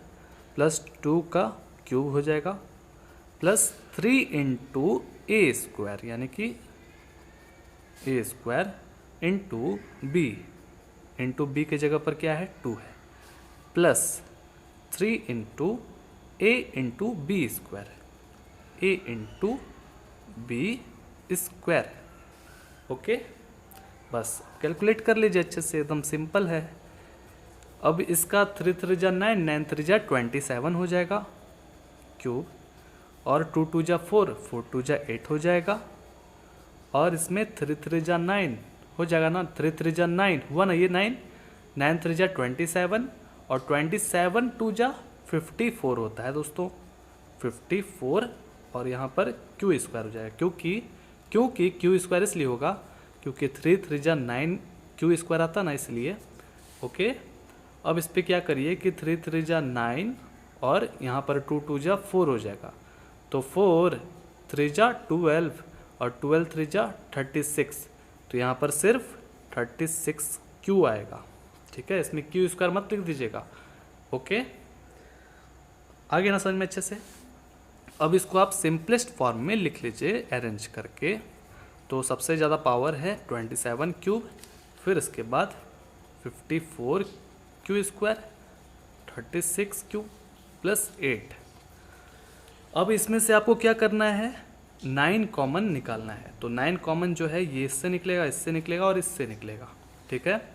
+2 का क्यूब हो जाएगा, +3 × a² यानी कि a² × b के जगह पर क्या है 2 है, +3 × a × b², a × b²। Okay, बस कैलकुलेट कर लीजिए अच्छे से, एकदम सिंपल है। अब इसका 3 3 जा 9, 9 3 जा 27 हो जाएगा क्यूब, और 2 2 जा 4, 4 2 जा 8 हो जाएगा, और इसमें 3 3 जा 9 हो जाएगा ना, 3 3 जा 9 हुआ ना, ये 9 9 3 जा 27, और 27 2 जा 54 होता है दोस्तों, 54। और यहाँ पर Q² हो जाएगा, क्योंकि Q² इसलिए होगा क्योंकि 3 3 जा 9 Q² आता ना, इसलिए। ओके, अब इस पर क्या करिए कि 3 3 जा 9, और यहाँ पर 2 2 जा 4 हो जाएगा, तो 4 3 जा 12, और 12 3 जा 36, तो यहाँ पर सिर्फ 36Q आएगा, ठीक है। इसमें Q² मत लिख दीजिएगा, ओके। आगे ना समझ में अच्छे से। अब इसको आप सिंपलेस्ट फॉर्म में लिख लीजिए अरेंज करके। तो सबसे ज़्यादा पावर है 27Q, फिर इसके बाद 54Q², 36Q + 8। अब इसमें से आपको क्या करना है, 9 कॉमन निकालना है। तो 9 कॉमन जो है ये इससे निकलेगा, इससे निकलेगा और इससे निकलेगा, ठीक है।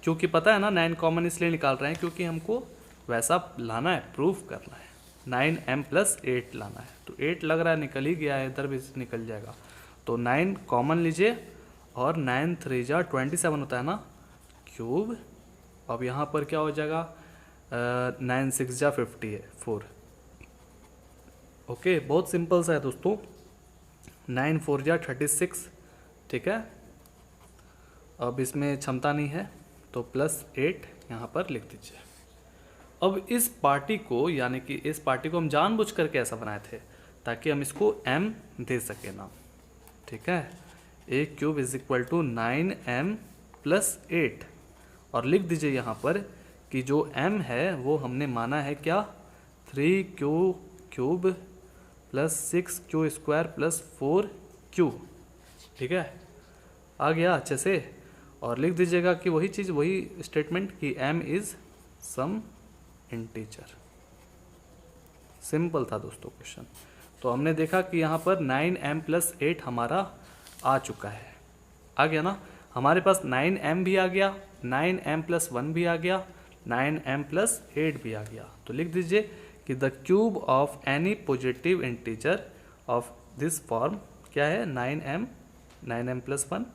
क्योंकि पता है ना 9 कॉमन इसलिए निकाल रहे हैं क्योंकि हमको वैसा लाना है, प्रूफ करना है, 9m + 8 लाना है। तो 8 लग रहा है निकल ही गया है, इधर भी निकल जाएगा। तो 9 कॉमन लीजिए, और 9 3 जा 27 होता है ना क्यूब। अब यहाँ पर क्या हो जाएगा, 9 6 जा 54। ओके, बहुत सिंपल सा है दोस्तों। 9 4 जा 36, ठीक है। अब इसमें क्षमता नहीं है तो +8 यहाँ पर लिख दीजिए। अब इस पार्टी को, यानी कि इस पार्टी को हम जानबूझ करके ऐसा बनाए थे ताकि हम इसको m दे सके नाम, ठीक है। a³ = 9m + 8, और लिख दीजिए यहाँ पर कि जो m है वो हमने माना है क्या, 3Q³ + 6Q² + 4Q, ठीक है। आ गया अच्छे से। और लिख दीजिएगा कि वही चीज़, वही स्टेटमेंट कि m is some integer. Simple था दोस्तों क्वेश्चन। तो हमने देखा कि यहाँ पर 9m + 8 हमारा आ चुका है, आ गया ना। हमारे पास 9m भी आ गया, 9m + 1 भी आ गया, 9m+8 भी आ गया। तो लिख दीजिए कि the cube of any positive integer of this form क्या है, 9m+1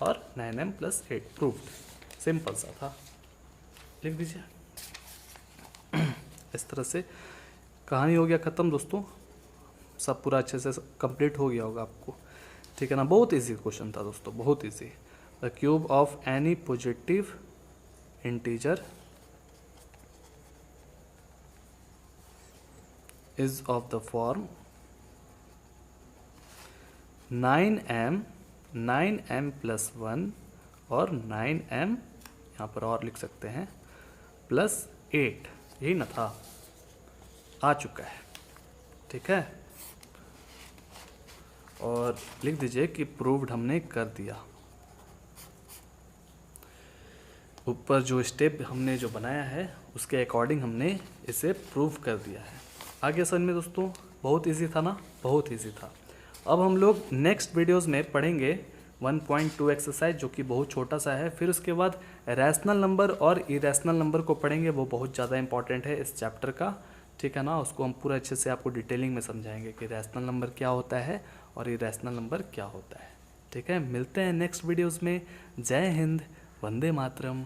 और 9m+8 प्रूव्ड। सिंपल सा था, लिख दीजिए। इस तरह से कहानी हो गया ख़त्म दोस्तों, सब पूरा अच्छे से कंप्लीट हो गया होगा आपको, ठीक है ना। बहुत इजी क्वेश्चन था दोस्तों, बहुत easy. The cube of any positive integer is of the form 9m+1 और 9m, यहाँ पर और लिख सकते हैं, +8, यही ना था, आ चुका है, ठीक है। और लिख दीजिए कि प्रूव्ड हमने कर दिया। ऊपर जो स्टेप हमने जो बनाया है उसके अकॉर्डिंग हमने इसे प्रूव कर दिया है। आगे समझ में दोस्तों, बहुत इजी था ना, बहुत इजी था। अब हम लोग नेक्स्ट वीडियोस में पढ़ेंगे 1.2 एक्सरसाइज, जो कि बहुत छोटा सा है। फिर उसके बाद रैशनल नंबर और इरेशनल नंबर को पढ़ेंगे, वो बहुत ज़्यादा इंपॉर्टेंट है इस चैप्टर का, ठीक है ना। उसको हम पूरा अच्छे से आपको डिटेलिंग में समझाएंगे कि रैशनल नंबर क्या होता है और इरेशनल नंबर क्या होता है, ठीक है। मिलते हैं नेक्स्ट वीडियोज़ में। जय हिंद, वंदे मातरम।